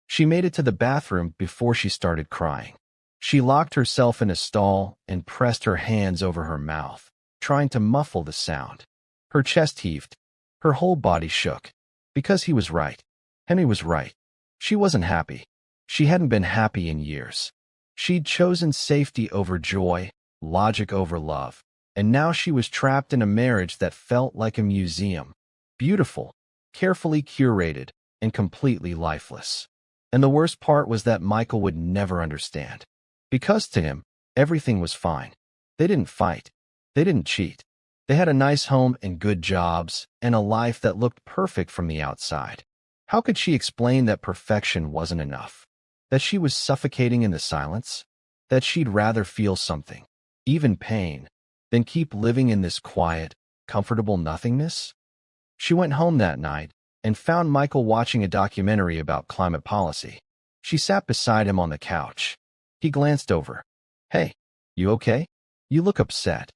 Speaker 1: She made it to the bathroom before she started crying. She locked herself in a stall and pressed her hands over her mouth, trying to muffle the sound. Her chest heaved. Her whole body shook. Because he was right. Henry was right. She wasn't happy. She hadn't been happy in years. She'd chosen safety over joy, logic over love, and now she was trapped in a marriage that felt like a museum. Beautiful, carefully curated, and completely lifeless. And the worst part was that Michael would never understand. Because to him, everything was fine. They didn't fight. They didn't cheat. They had a nice home and good jobs, and a life that looked perfect from the outside. How could she explain that perfection wasn't enough? That she was suffocating in the silence? That she'd rather feel something, even pain, than keep living in this quiet, comfortable nothingness? She went home that night and found Michael watching a documentary about climate policy. She sat beside him on the couch. He glanced over. Hey, you okay? You look upset.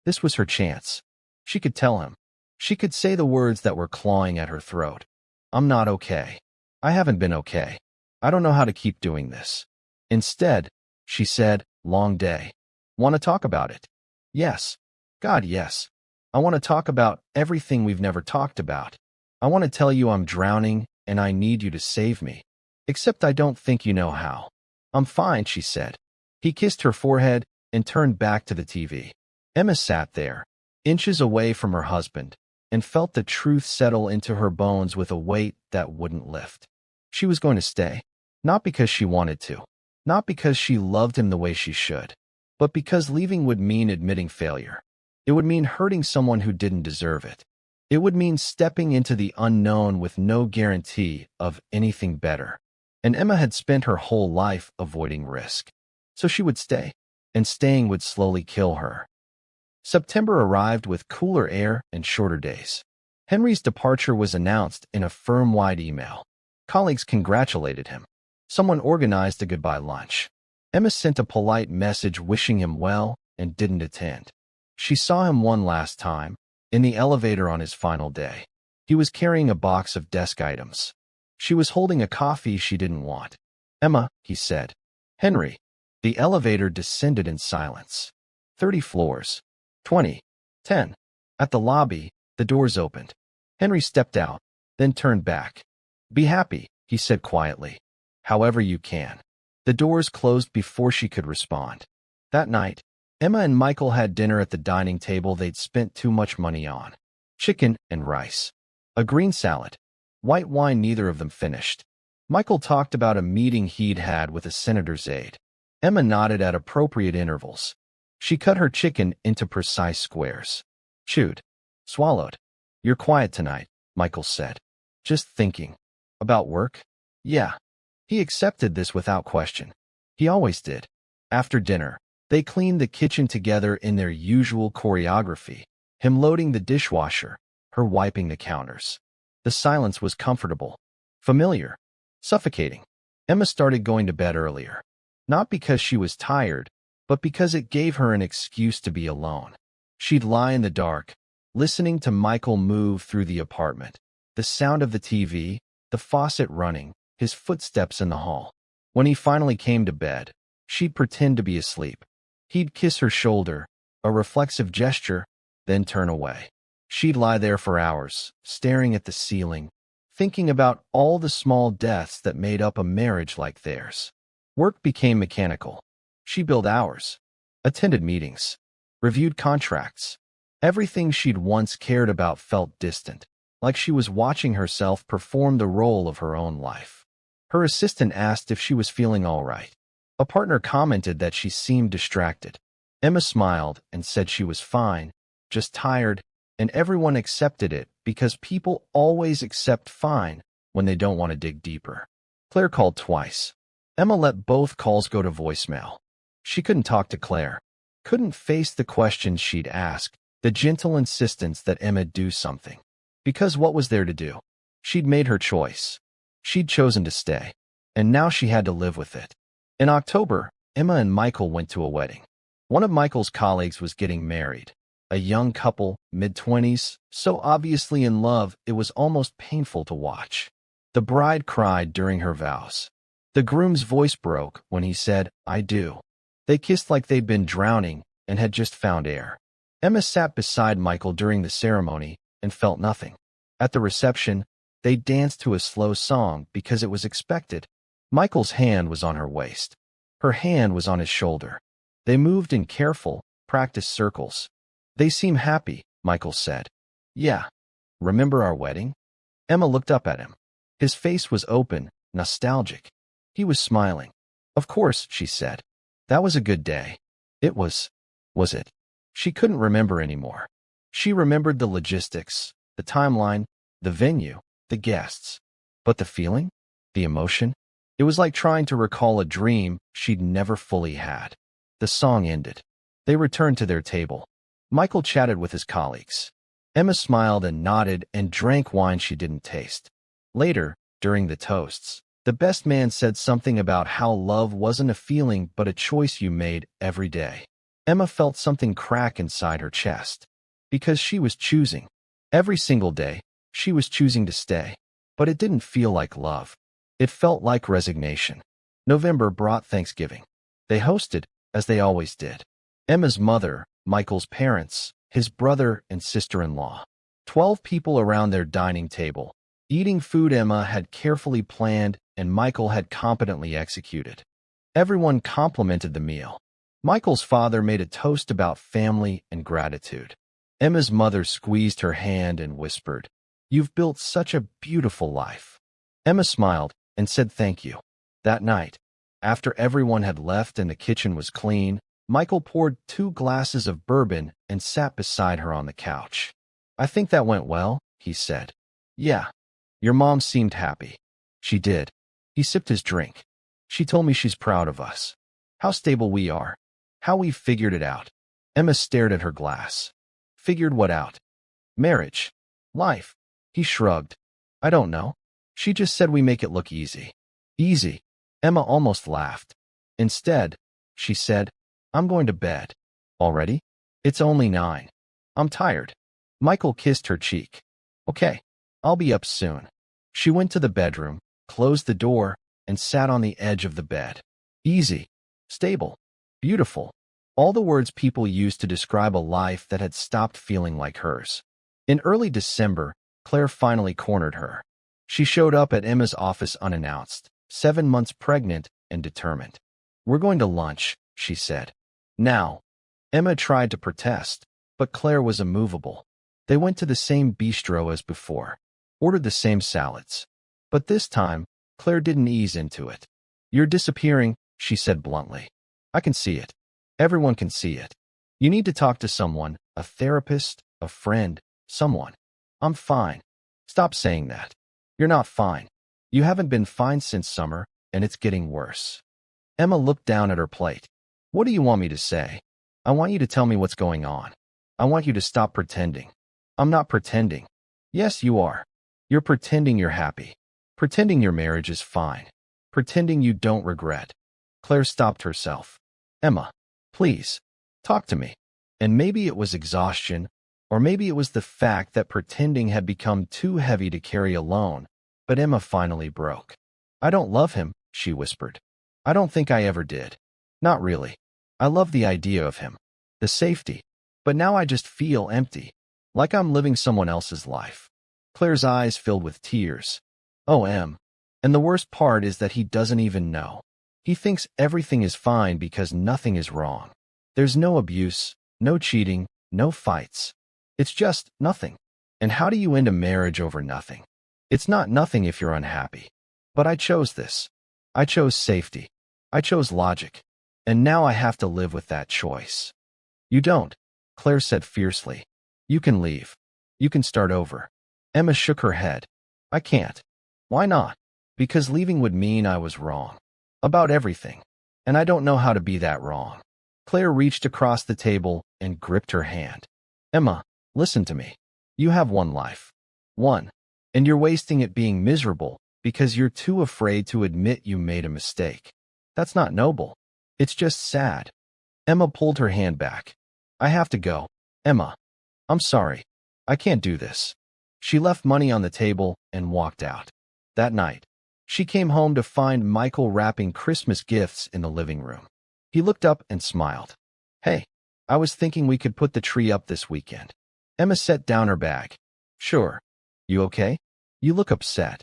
Speaker 1: This was her chance. She could tell him. She could say the words that were clawing at her throat. I'm not okay. I haven't been okay. I don't know how to keep doing this. Instead, she said, long day. Want to talk about it? Yes. God, yes. I want to talk about everything we've never talked about. I want to tell you I'm drowning and I need you to save me. Except I don't think you know how. I'm fine, she said. He kissed her forehead and turned back to the TV. Emma sat there, inches away from her husband, and felt the truth settle into her bones with a weight that wouldn't lift. She was going to stay, not because she wanted to, not because she loved him the way she should, but because leaving would mean admitting failure. It would mean hurting someone who didn't deserve it. It would mean stepping into the unknown with no guarantee of anything better. And Emma had spent her whole life avoiding risk. So she would stay, and staying would slowly kill her. September arrived with cooler air and shorter days. Henry's departure was announced in a firm-wide email. Colleagues congratulated him. Someone organized a goodbye lunch. Emma sent a polite message wishing him well and didn't attend. She saw him one last time, in the elevator on his final day. He was carrying a box of desk items. She was holding a coffee she didn't want. "Emma," he said. "Henry." The elevator descended in silence. 30 floors. 20. 10. At the lobby, the doors opened. Henry stepped out, then turned back. "Be happy," he said quietly. "However you can." The doors closed before she could respond. That night, Emma and Michael had dinner at the dining table they'd spent too much money on. Chicken and rice. A green salad. White wine neither of them finished. Michael talked about a meeting he'd had with a senator's aide. Emma nodded at appropriate intervals. She cut her chicken into precise squares. Chewed. Swallowed. "You're quiet tonight," Michael said. "Just thinking." "About work?" "Yeah." He accepted this without question. He always did. After dinner, they cleaned the kitchen together in their usual choreography, him loading the dishwasher, her wiping the counters. The silence was comfortable, familiar, suffocating. Emma started going to bed earlier. Not because she was tired, but because it gave her an excuse to be alone. She'd lie in the dark, listening to Michael move through the apartment, the sound of the TV, the faucet running, his footsteps in the hall. When he finally came to bed, she'd pretend to be asleep. He'd kiss her shoulder, a reflexive gesture, then turn away. She'd lie there for hours, staring at the ceiling, thinking about all the small deaths that made up a marriage like theirs. Work became mechanical. She billed hours, attended meetings, reviewed contracts. Everything she'd once cared about felt distant, like she was watching herself perform the role of her own life. Her assistant asked if she was feeling all right. A partner commented that she seemed distracted. Emma smiled and said she was fine, just tired, and everyone accepted it because people always accept fine when they don't want to dig deeper. Claire called twice. Emma let both calls go to voicemail. She couldn't talk to Claire, couldn't face the questions she'd ask, the gentle insistence that Emma do something. Because what was there to do? She'd made her choice. She'd chosen to stay, and now she had to live with it. In October, Emma and Michael went to a wedding. One of Michael's colleagues was getting married. A young couple, mid-20s, so obviously in love it was almost painful to watch. The bride cried during her vows. The groom's voice broke when he said, "I do." They kissed like they'd been drowning and had just found air. Emma sat beside Michael during the ceremony and felt nothing. At the reception, they danced to a slow song because it was expected. Michael's hand was on her waist. Her hand was on his shoulder. They moved in careful, practiced circles. "They seem happy," Michael said. "Yeah. Remember our wedding?" Emma looked up at him. His face was open, nostalgic. He was smiling. "Of course," she said. "That was a good day." It was it? She couldn't remember anymore. She remembered the logistics, the timeline, the venue, the guests. But the feeling? The emotion? It was like trying to recall a dream she'd never fully had. The song ended. They returned to their table. Michael chatted with his colleagues. Emma smiled and nodded and drank wine she didn't taste. Later, during the toasts, the best man said something about how love wasn't a feeling but a choice you made every day. Emma felt something crack inside her chest. Because she was choosing. Every single day, she was choosing to stay. But it didn't feel like love. It felt like resignation. November brought Thanksgiving. They hosted, as they always did. Emma's mother, Michael's parents, his brother and sister-in-law. 12 people around their dining table, eating food Emma had carefully planned and Michael had competently executed. Everyone complimented the meal. Michael's father made a toast about family and gratitude. Emma's mother squeezed her hand and whispered, "You've built such a beautiful life." Emma smiled and said thank you. That night, after everyone had left and the kitchen was clean, Michael poured 2 glasses of bourbon and sat beside her on the couch. "I think that went well," he said. "Yeah. Your mom seemed happy." "She did." He sipped his drink. "She told me she's proud of us. How stable we are. How we figured it out." Emma stared at her glass. "Figured what out?" "Marriage." Life. He shrugged. I don't know. She just said we make it look easy. Easy. Emma almost laughed. Instead, she said, I'm going to bed. Already? It's only 9. I'm tired. Michael kissed her cheek. Okay. I'll be up soon. She went to the bedroom, closed the door, and sat on the edge of the bed. Easy. Stable. Beautiful. All the words people use to describe a life that had stopped feeling like hers. In early December, Claire finally cornered her. She showed up at Emma's office unannounced, 7 months pregnant and determined. We're going to lunch, she said. Now. Emma tried to protest, but Claire was immovable. They went to the same bistro as before, ordered the same salads. But this time, Claire didn't ease into it. You're disappearing, she said bluntly. I can see it. Everyone can see it. You need to talk to someone, a therapist, a friend, someone. I'm fine. Stop saying that. You're not fine. You haven't been fine since summer, and it's getting worse. Emma looked down at her plate. What do you want me to say? I want you to tell me what's going on. I want you to stop pretending. I'm not pretending. Yes, you are. You're pretending you're happy. Pretending your marriage is fine. Pretending you don't regret. Claire stopped herself. Emma, please, talk to me. And maybe it was exhaustion, or maybe it was the fact that pretending had become too heavy to carry alone, but Emma finally broke. I don't love him, she whispered. I don't think I ever did. Not really. I love the idea of him, the safety, but now I just feel empty, like I'm living someone else's life. Claire's eyes filled with tears. Oh, Em. And the worst part is that he doesn't even know. He thinks everything is fine because nothing is wrong. There's no abuse, no cheating, no fights. It's just nothing. And how do you end a marriage over nothing? It's not nothing if you're unhappy. But I chose this. I chose safety. I chose logic. And now I have to live with that choice. You don't, Claire said fiercely. You can leave. You can start over. Emma shook her head. I can't. Why not? Because leaving would mean I was wrong. About everything. And I don't know how to be that wrong. Claire reached across the table and gripped her hand. Emma, listen to me. You have one life. One. And you're wasting it being miserable because you're too afraid to admit you made a mistake. That's not noble. It's just sad. Emma pulled her hand back. I have to go. Emma. I'm sorry. I can't do this. She left money on the table and walked out. That night, she came home to find Michael wrapping Christmas gifts in the living room. He looked up and smiled. Hey, I was thinking we could put the tree up this weekend. Emma set down her bag. Sure. You okay? You look upset.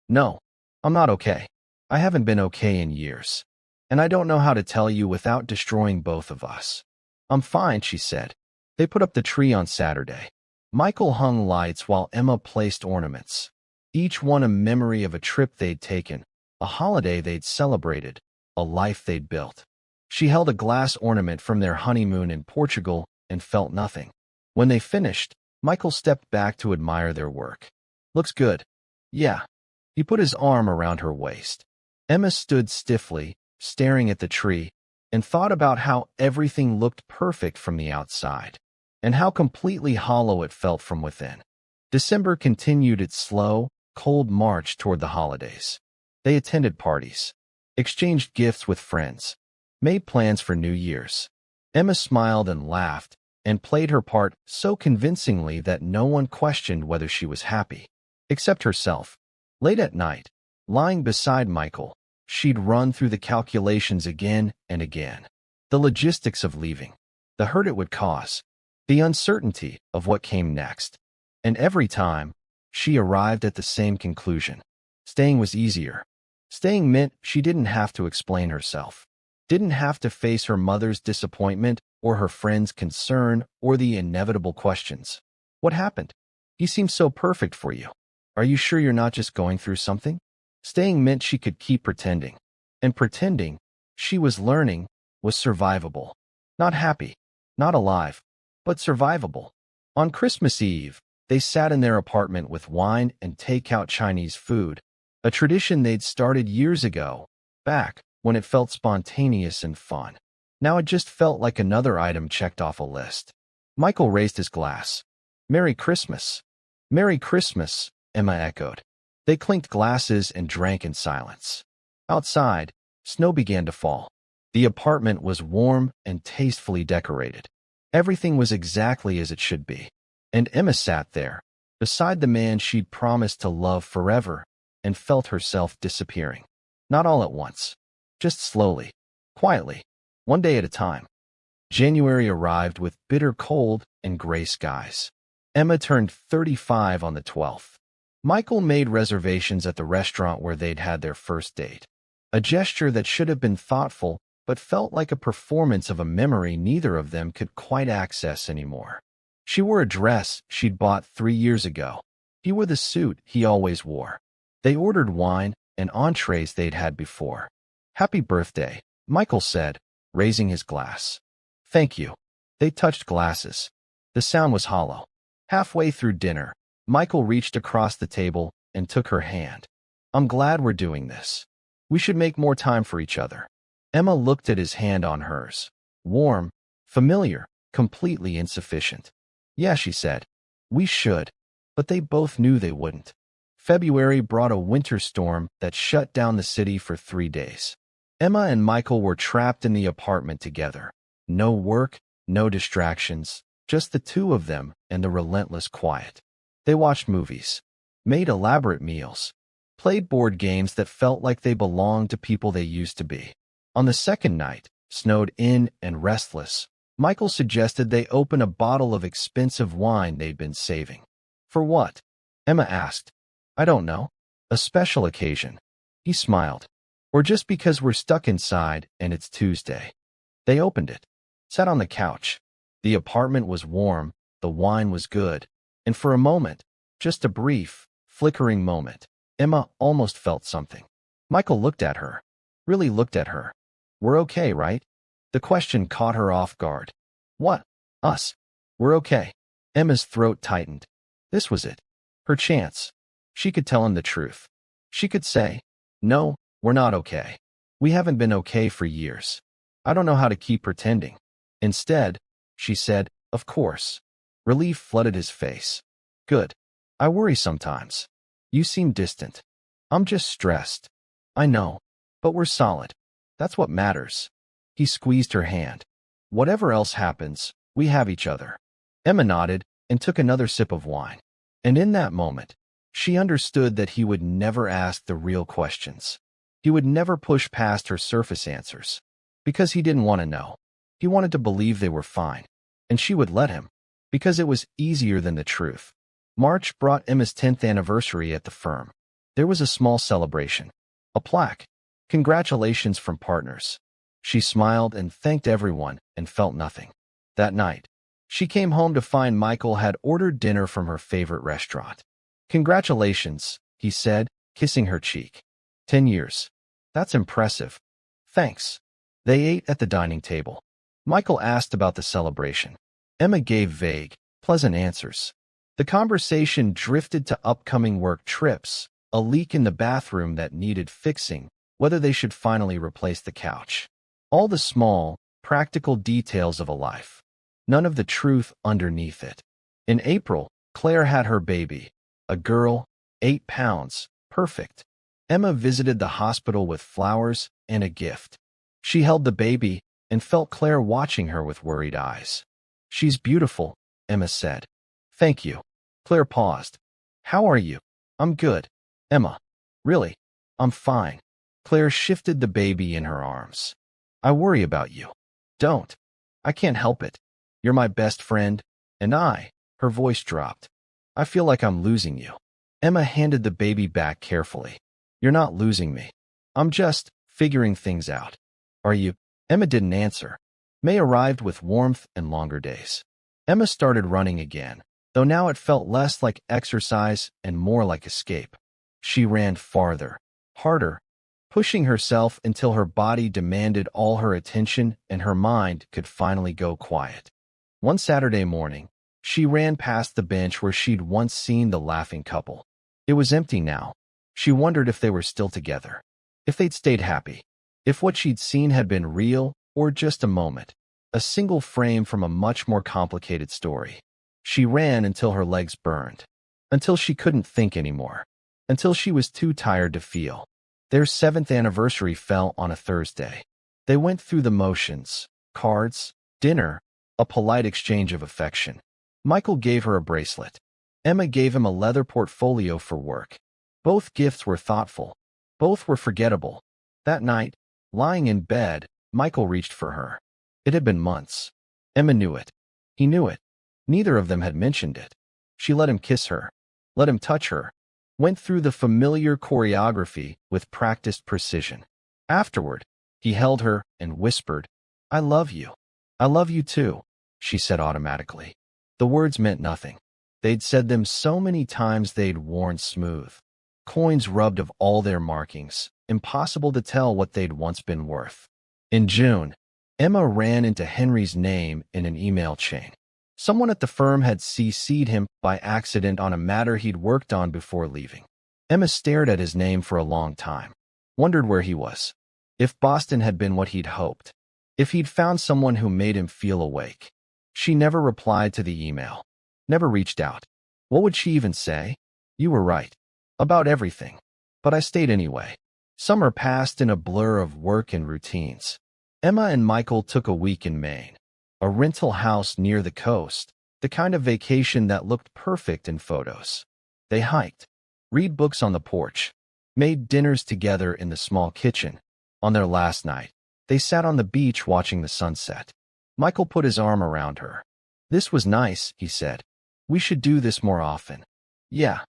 Speaker 1: No, I'm not okay. I haven't been okay in years. And I don't know how to tell you without destroying both of us. I'm fine, she said. They put up the tree on Saturday. Michael hung lights while Emma placed ornaments. Each one a memory of a trip they'd taken, a holiday they'd celebrated, a life they'd built. She held a glass ornament from their honeymoon in Portugal and felt nothing. When they finished, Michael stepped back to admire their work. Looks good. Yeah. He put his arm around her waist. Emma stood stiffly, staring at the tree, and thought about how everything looked perfect from the outside, and how completely hollow it felt from within. December continued its slow, cold march toward the holidays. They attended parties, exchanged gifts with friends, made plans for New Year's. Emma smiled and laughed, and played her part so convincingly that no one questioned whether she was happy, except herself. Late at night, lying beside Michael, she'd run through the calculations again and again. The logistics of leaving, the hurt it would cause, the uncertainty of what came next. And every time, she arrived at the same conclusion. Staying was easier. Staying meant she didn't have to explain herself, didn't have to face her mother's disappointment or her friend's concern or the inevitable questions. What happened? He seems so perfect for you. Are you sure you're not just going through something? Staying meant she could keep pretending. And pretending, she was learning, was survivable. Not happy, not alive, but survivable. On Christmas Eve, they sat in their apartment with wine and take-out Chinese food, a tradition they'd started years ago, back when it felt spontaneous and fun. Now it just felt like another item checked off a list. Michael raised his glass. Merry Christmas. Merry Christmas, Emma echoed. They clinked glasses and drank in silence. Outside, snow began to fall. The apartment was warm and tastefully decorated. Everything was exactly as it should be. And Emma sat there, beside the man she'd promised to love forever, and felt herself disappearing. Not all at once. Just slowly, quietly, one day at a time. January arrived with bitter cold and gray skies. Emma turned 35 on the 12th. Michael made reservations at the restaurant where they'd had their first date. A gesture that should have been thoughtful, but felt like a performance of a memory neither of them could quite access anymore. She wore a dress she'd bought 3 years ago. He wore the suit he always wore. They ordered wine and entrees they'd had before. "Happy birthday," Michael said, raising his glass. "Thank you." They touched glasses. The sound was hollow. Halfway through dinner, Michael reached across the table and took her hand. "I'm glad we're doing this. We should make more time for each other." Emma looked at his hand on hers. Warm, familiar, completely insufficient. "Yeah," she said. "We should." But they both knew they wouldn't. February brought a winter storm that shut down the city for 3 days. Emma and Michael were trapped in the apartment together. No work, no distractions, just the two of them and the relentless quiet. They watched movies, made elaborate meals, played board games that felt like they belonged to people they used to be. On the second night, snowed in and restless, Michael suggested they open a bottle of expensive wine they'd been saving. "For what?" Emma asked. "I don't know. A special occasion." He smiled. "Or just because we're stuck inside and it's Tuesday." They opened it, sat on the couch. The apartment was warm, the wine was good, and for a moment, just a brief, flickering moment, Emma almost felt something. Michael looked at her, really looked at her. "We're okay, right?" The question caught her off guard. "What? Us? We're okay." Emma's throat tightened. This was it. Her chance. She could tell him the truth. She could say, "No, we're not okay. We haven't been okay for years. I don't know how to keep pretending." Instead, she said, "Of course." Relief flooded his face. "Good. I worry sometimes. You seem distant. I'm just stressed." "I know. But we're solid. That's what matters." He squeezed her hand. "Whatever else happens, we have each other." Emma nodded and took another sip of wine. And in that moment, she understood that he would never ask the real questions. He would never push past her surface answers. Because he didn't want to know. He wanted to believe they were fine. And she would let him. Because it was easier than the truth. March brought Emma's 10th anniversary at the firm. There was a small celebration. A plaque. "Congratulations" from partners. She smiled and thanked everyone and felt nothing. That night, she came home to find Michael had ordered dinner from her favorite restaurant. "Congratulations," he said, kissing her cheek. 10 years. That's impressive. Thanks. They ate at the dining table. Michael asked about the celebration. Emma gave vague, pleasant answers. The conversation drifted to upcoming work trips, a leak in the bathroom that needed fixing, whether they should finally replace the couch. All the small, practical details of a life. None of the truth underneath it. In April, Claire had her baby. A girl, 8 pounds, perfect. Emma visited the hospital with flowers and a gift. She held the baby and felt Claire watching her with worried eyes. "She's beautiful," Emma said. "Thank you." Claire paused. "How are you?" "I'm good." "Emma." "Really?" "I'm fine." Claire shifted the baby in her arms. "I worry about you." "Don't. I can't help it. You're my best friend, and her voice dropped. "I feel like I'm losing you." Emma handed the baby back carefully. "You're not losing me. I'm just figuring things out." "Are you?" Emma didn't answer. May arrived with warmth and longer days. Emma started running again, though now it felt less like exercise and more like escape. She ran farther, harder, pushing herself until her body demanded all her attention and her mind could finally go quiet. One Saturday morning, she ran past the bench where she'd once seen the laughing couple. It was empty now. She wondered if they were still together, if they'd stayed happy, if what she'd seen had been real or just a moment, a single frame from a much more complicated story. She ran until her legs burned. until she couldn't think anymore, until she was too tired to feel. Their 7th anniversary fell on a Thursday. They went through the motions: cards, dinner, a polite exchange of affection. Michael gave her a bracelet. Emma gave him a leather portfolio for work. Both gifts were thoughtful. Both were forgettable. That night, lying in bed, Michael reached for her. It had been months. Emma knew it. He knew it. Neither of them had mentioned it. She let him kiss her, let him touch her, went through the familiar choreography with practiced precision. Afterward, he held her and whispered, "I love you. I love you too," she said automatically. The words meant nothing. They'd said them so many times they'd worn smooth. Coins rubbed of all their markings, impossible to tell what they'd once been worth. In June, Emma ran into Henry's name in an email chain. Someone at the firm had CC'd him by accident on a matter he'd worked on before leaving. Emma stared at his name for a long time, wondered where he was, if Boston had been what he'd hoped, if he'd found someone who made him feel awake. She never replied to the email, never reached out. What would she even say? You were right. About everything. But I stayed anyway. Summer passed in a blur of work and routines. Emma and Michael took a week in Maine. A rental house near the coast, the kind of vacation that looked perfect in photos. They hiked, read books on the porch, made dinners together in the small kitchen. On their last night, they sat on the beach watching the sunset. Michael put his arm around her. "This was nice," he said. "We should do this more often." "Yeah.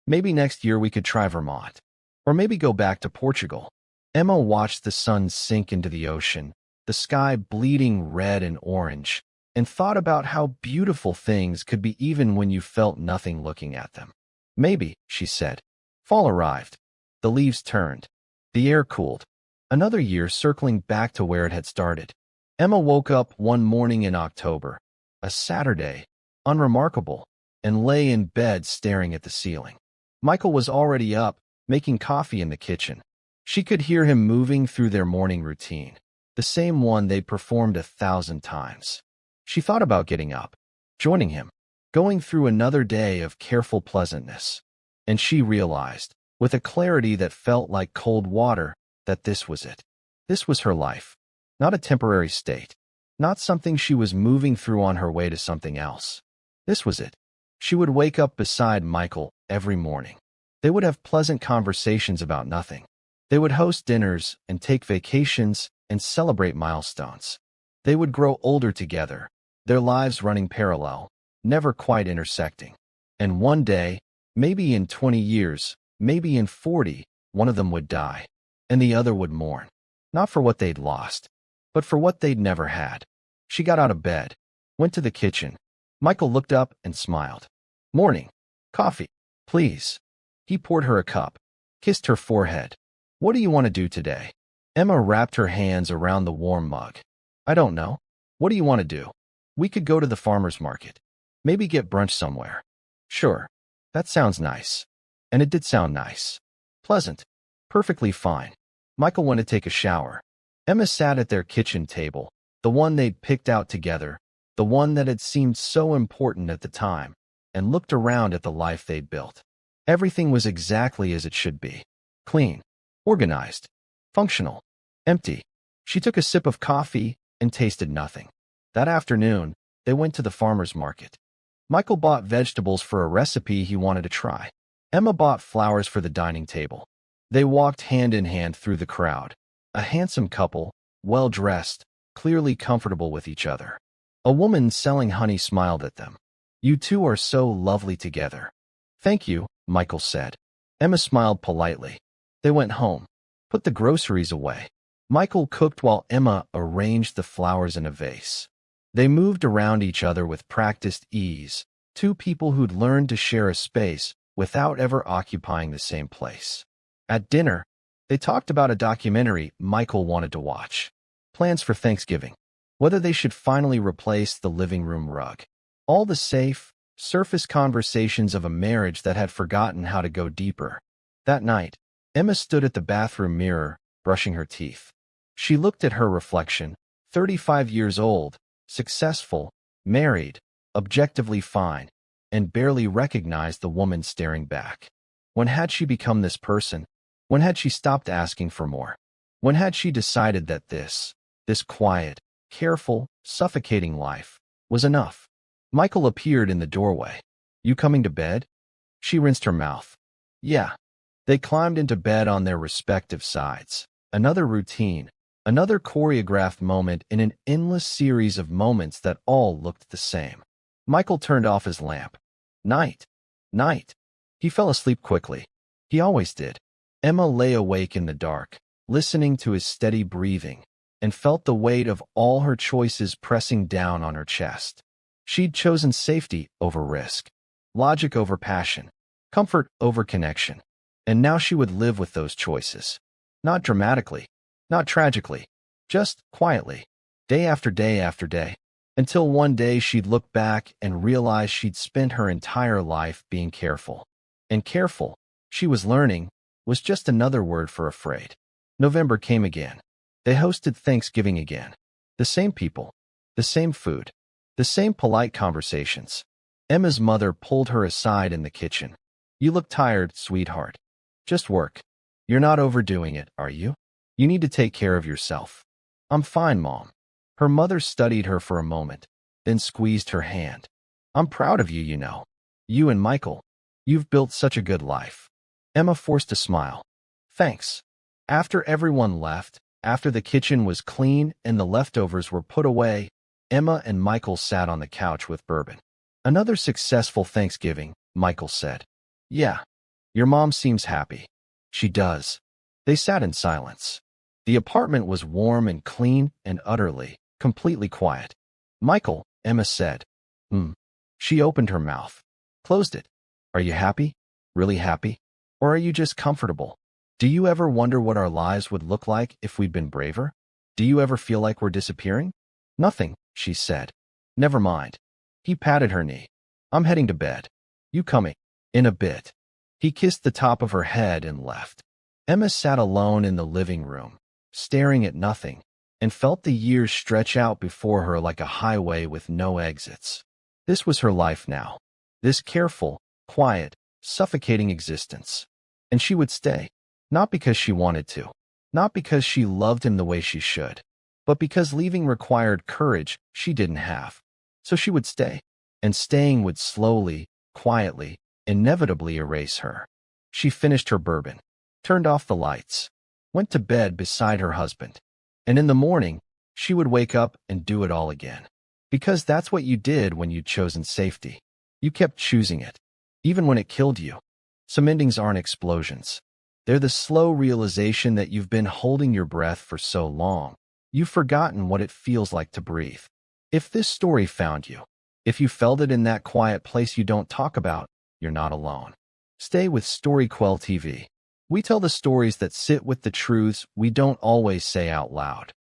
Speaker 1: Maybe next year we could try Vermont. Or maybe go back to Portugal." Emma watched the sun sink into the ocean, the sky bleeding red and orange, and thought about how beautiful things could be even when you felt nothing looking at them. "Maybe," she said. Fall arrived. The leaves turned. The air cooled. Another year circling back to where it had started. Emma woke up one morning in October, a Saturday, unremarkable, and lay in bed staring at the ceiling. Michael was already up, making coffee in the kitchen. She could hear him moving through their morning routine, the same one they'd performed 1,000 times. She thought about getting up, joining him, going through another day of careful pleasantness. And she realized, with a clarity that felt like cold water, that this was it. This was her life, not a temporary state, not something she was moving through on her way to something else. This was it. She would wake up beside Michael every morning. They would have pleasant conversations about nothing. They would host dinners and take vacations and celebrate milestones. They would grow older together, their lives running parallel, never quite intersecting. And one day, maybe in 20 years, maybe in 40, one of them would die, and the other would mourn, not for what they'd lost, but for what they'd never had. She got out of bed, went to the kitchen. Michael looked up and smiled. "Morning. Coffee, please." He poured her a cup, kissed her forehead. "What do you want to do today?" Emma wrapped her hands around the warm mug. "I don't know. What do you want to do? We could go to the farmer's market. Maybe get brunch somewhere." "Sure. That sounds nice." And it did sound nice. Pleasant. Perfectly fine. Michael went to take a shower. Emma sat at their kitchen table, the one they'd picked out together, the one that had seemed so important at the time, and looked around at the life they'd built. Everything was exactly as it should be. Clean. Organized. Functional. Empty. She took a sip of coffee and tasted nothing. That afternoon, they went to the farmer's market. Michael bought vegetables for a recipe he wanted to try. Emma bought flowers for the dining table. They walked hand in hand through the crowd. A handsome couple, well-dressed, clearly comfortable with each other. A woman selling honey smiled at them. "You two are so lovely together." "Thank you," Michael said. Emma smiled politely. They went home, put the groceries away. Michael cooked while Emma arranged the flowers in a vase. They moved around each other with practiced ease, two people who'd learned to share a space without ever occupying the same place. At dinner, they talked about a documentary Michael wanted to watch. Plans for Thanksgiving. Whether they should finally replace the living room rug. All the safe, surface conversations of a marriage that had forgotten how to go deeper. That night, Emma stood at the bathroom mirror, brushing her teeth. She looked at her reflection, 35 years old, successful, married, objectively fine, and barely recognized the woman staring back. When had she become this person? When had she stopped asking for more? When had she decided that this quiet, careful, suffocating life was enough? Michael appeared in the doorway. You coming to bed? She rinsed her mouth. Yeah. They climbed into bed on their respective sides. Another routine, another choreographed moment in an endless series of moments that all looked the same. Michael turned off his lamp. Night. Night. He fell asleep quickly. He always did. Emma lay awake in the dark, listening to his steady breathing, and felt the weight of all her choices pressing down on her chest. She'd chosen safety over risk, logic over passion, comfort over connection, and now she would live with those choices. Not dramatically, not tragically, just quietly, day after day after day, until one day she'd look back and realize she'd spent her entire life being careful. And careful, she was learning, was just another word for afraid. November came again. They hosted Thanksgiving again. The same people, the same food, the same polite conversations. Emma's mother pulled her aside in the kitchen. You look tired, sweetheart. Just work. You're not overdoing it, are you? You need to take care of yourself. I'm fine, Mom. Her mother studied her for a moment, then squeezed her hand. I'm proud of you, you know. You and Michael. You've built such a good life. Emma forced a smile. Thanks. After everyone left, after the kitchen was clean and the leftovers were put away, Emma and Michael sat on the couch with bourbon. Another successful Thanksgiving, Michael said. Yeah. Your mom seems happy. She does. They sat in silence. The apartment was warm and clean and utterly, completely quiet. Michael, Emma said. She opened her mouth, closed it. Are you happy? Really happy? Or are you just comfortable? Do you ever wonder what our lives would look like if we'd been braver? Do you ever feel like we're disappearing? Nothing, she said. Never mind. He patted her knee. I'm heading to bed. You coming? In a bit. He kissed the top of her head and left. Emma sat alone in the living room, staring at nothing, and felt the years stretch out before her like a highway with no exits. This was her life now. This careful, quiet, suffocating existence. And she would stay. Not because she wanted to. Not because she loved him the way she should. But because leaving required courage she didn't have. So she would stay. And staying would slowly, quietly, inevitably erase her. She finished her bourbon, turned off the lights, went to bed beside her husband. And in the morning, she would wake up and do it all again. Because that's what you did when you'd chosen safety. You kept choosing it, even when it killed you. Some endings aren't explosions. They're the slow realization that you've been holding your breath for so long, you've forgotten what it feels like to breathe. If this story found you, if you felt it in that quiet place you don't talk about, you're not alone. Stay with StoryQuell TV. We tell the stories that sit with the truths we don't always say out loud.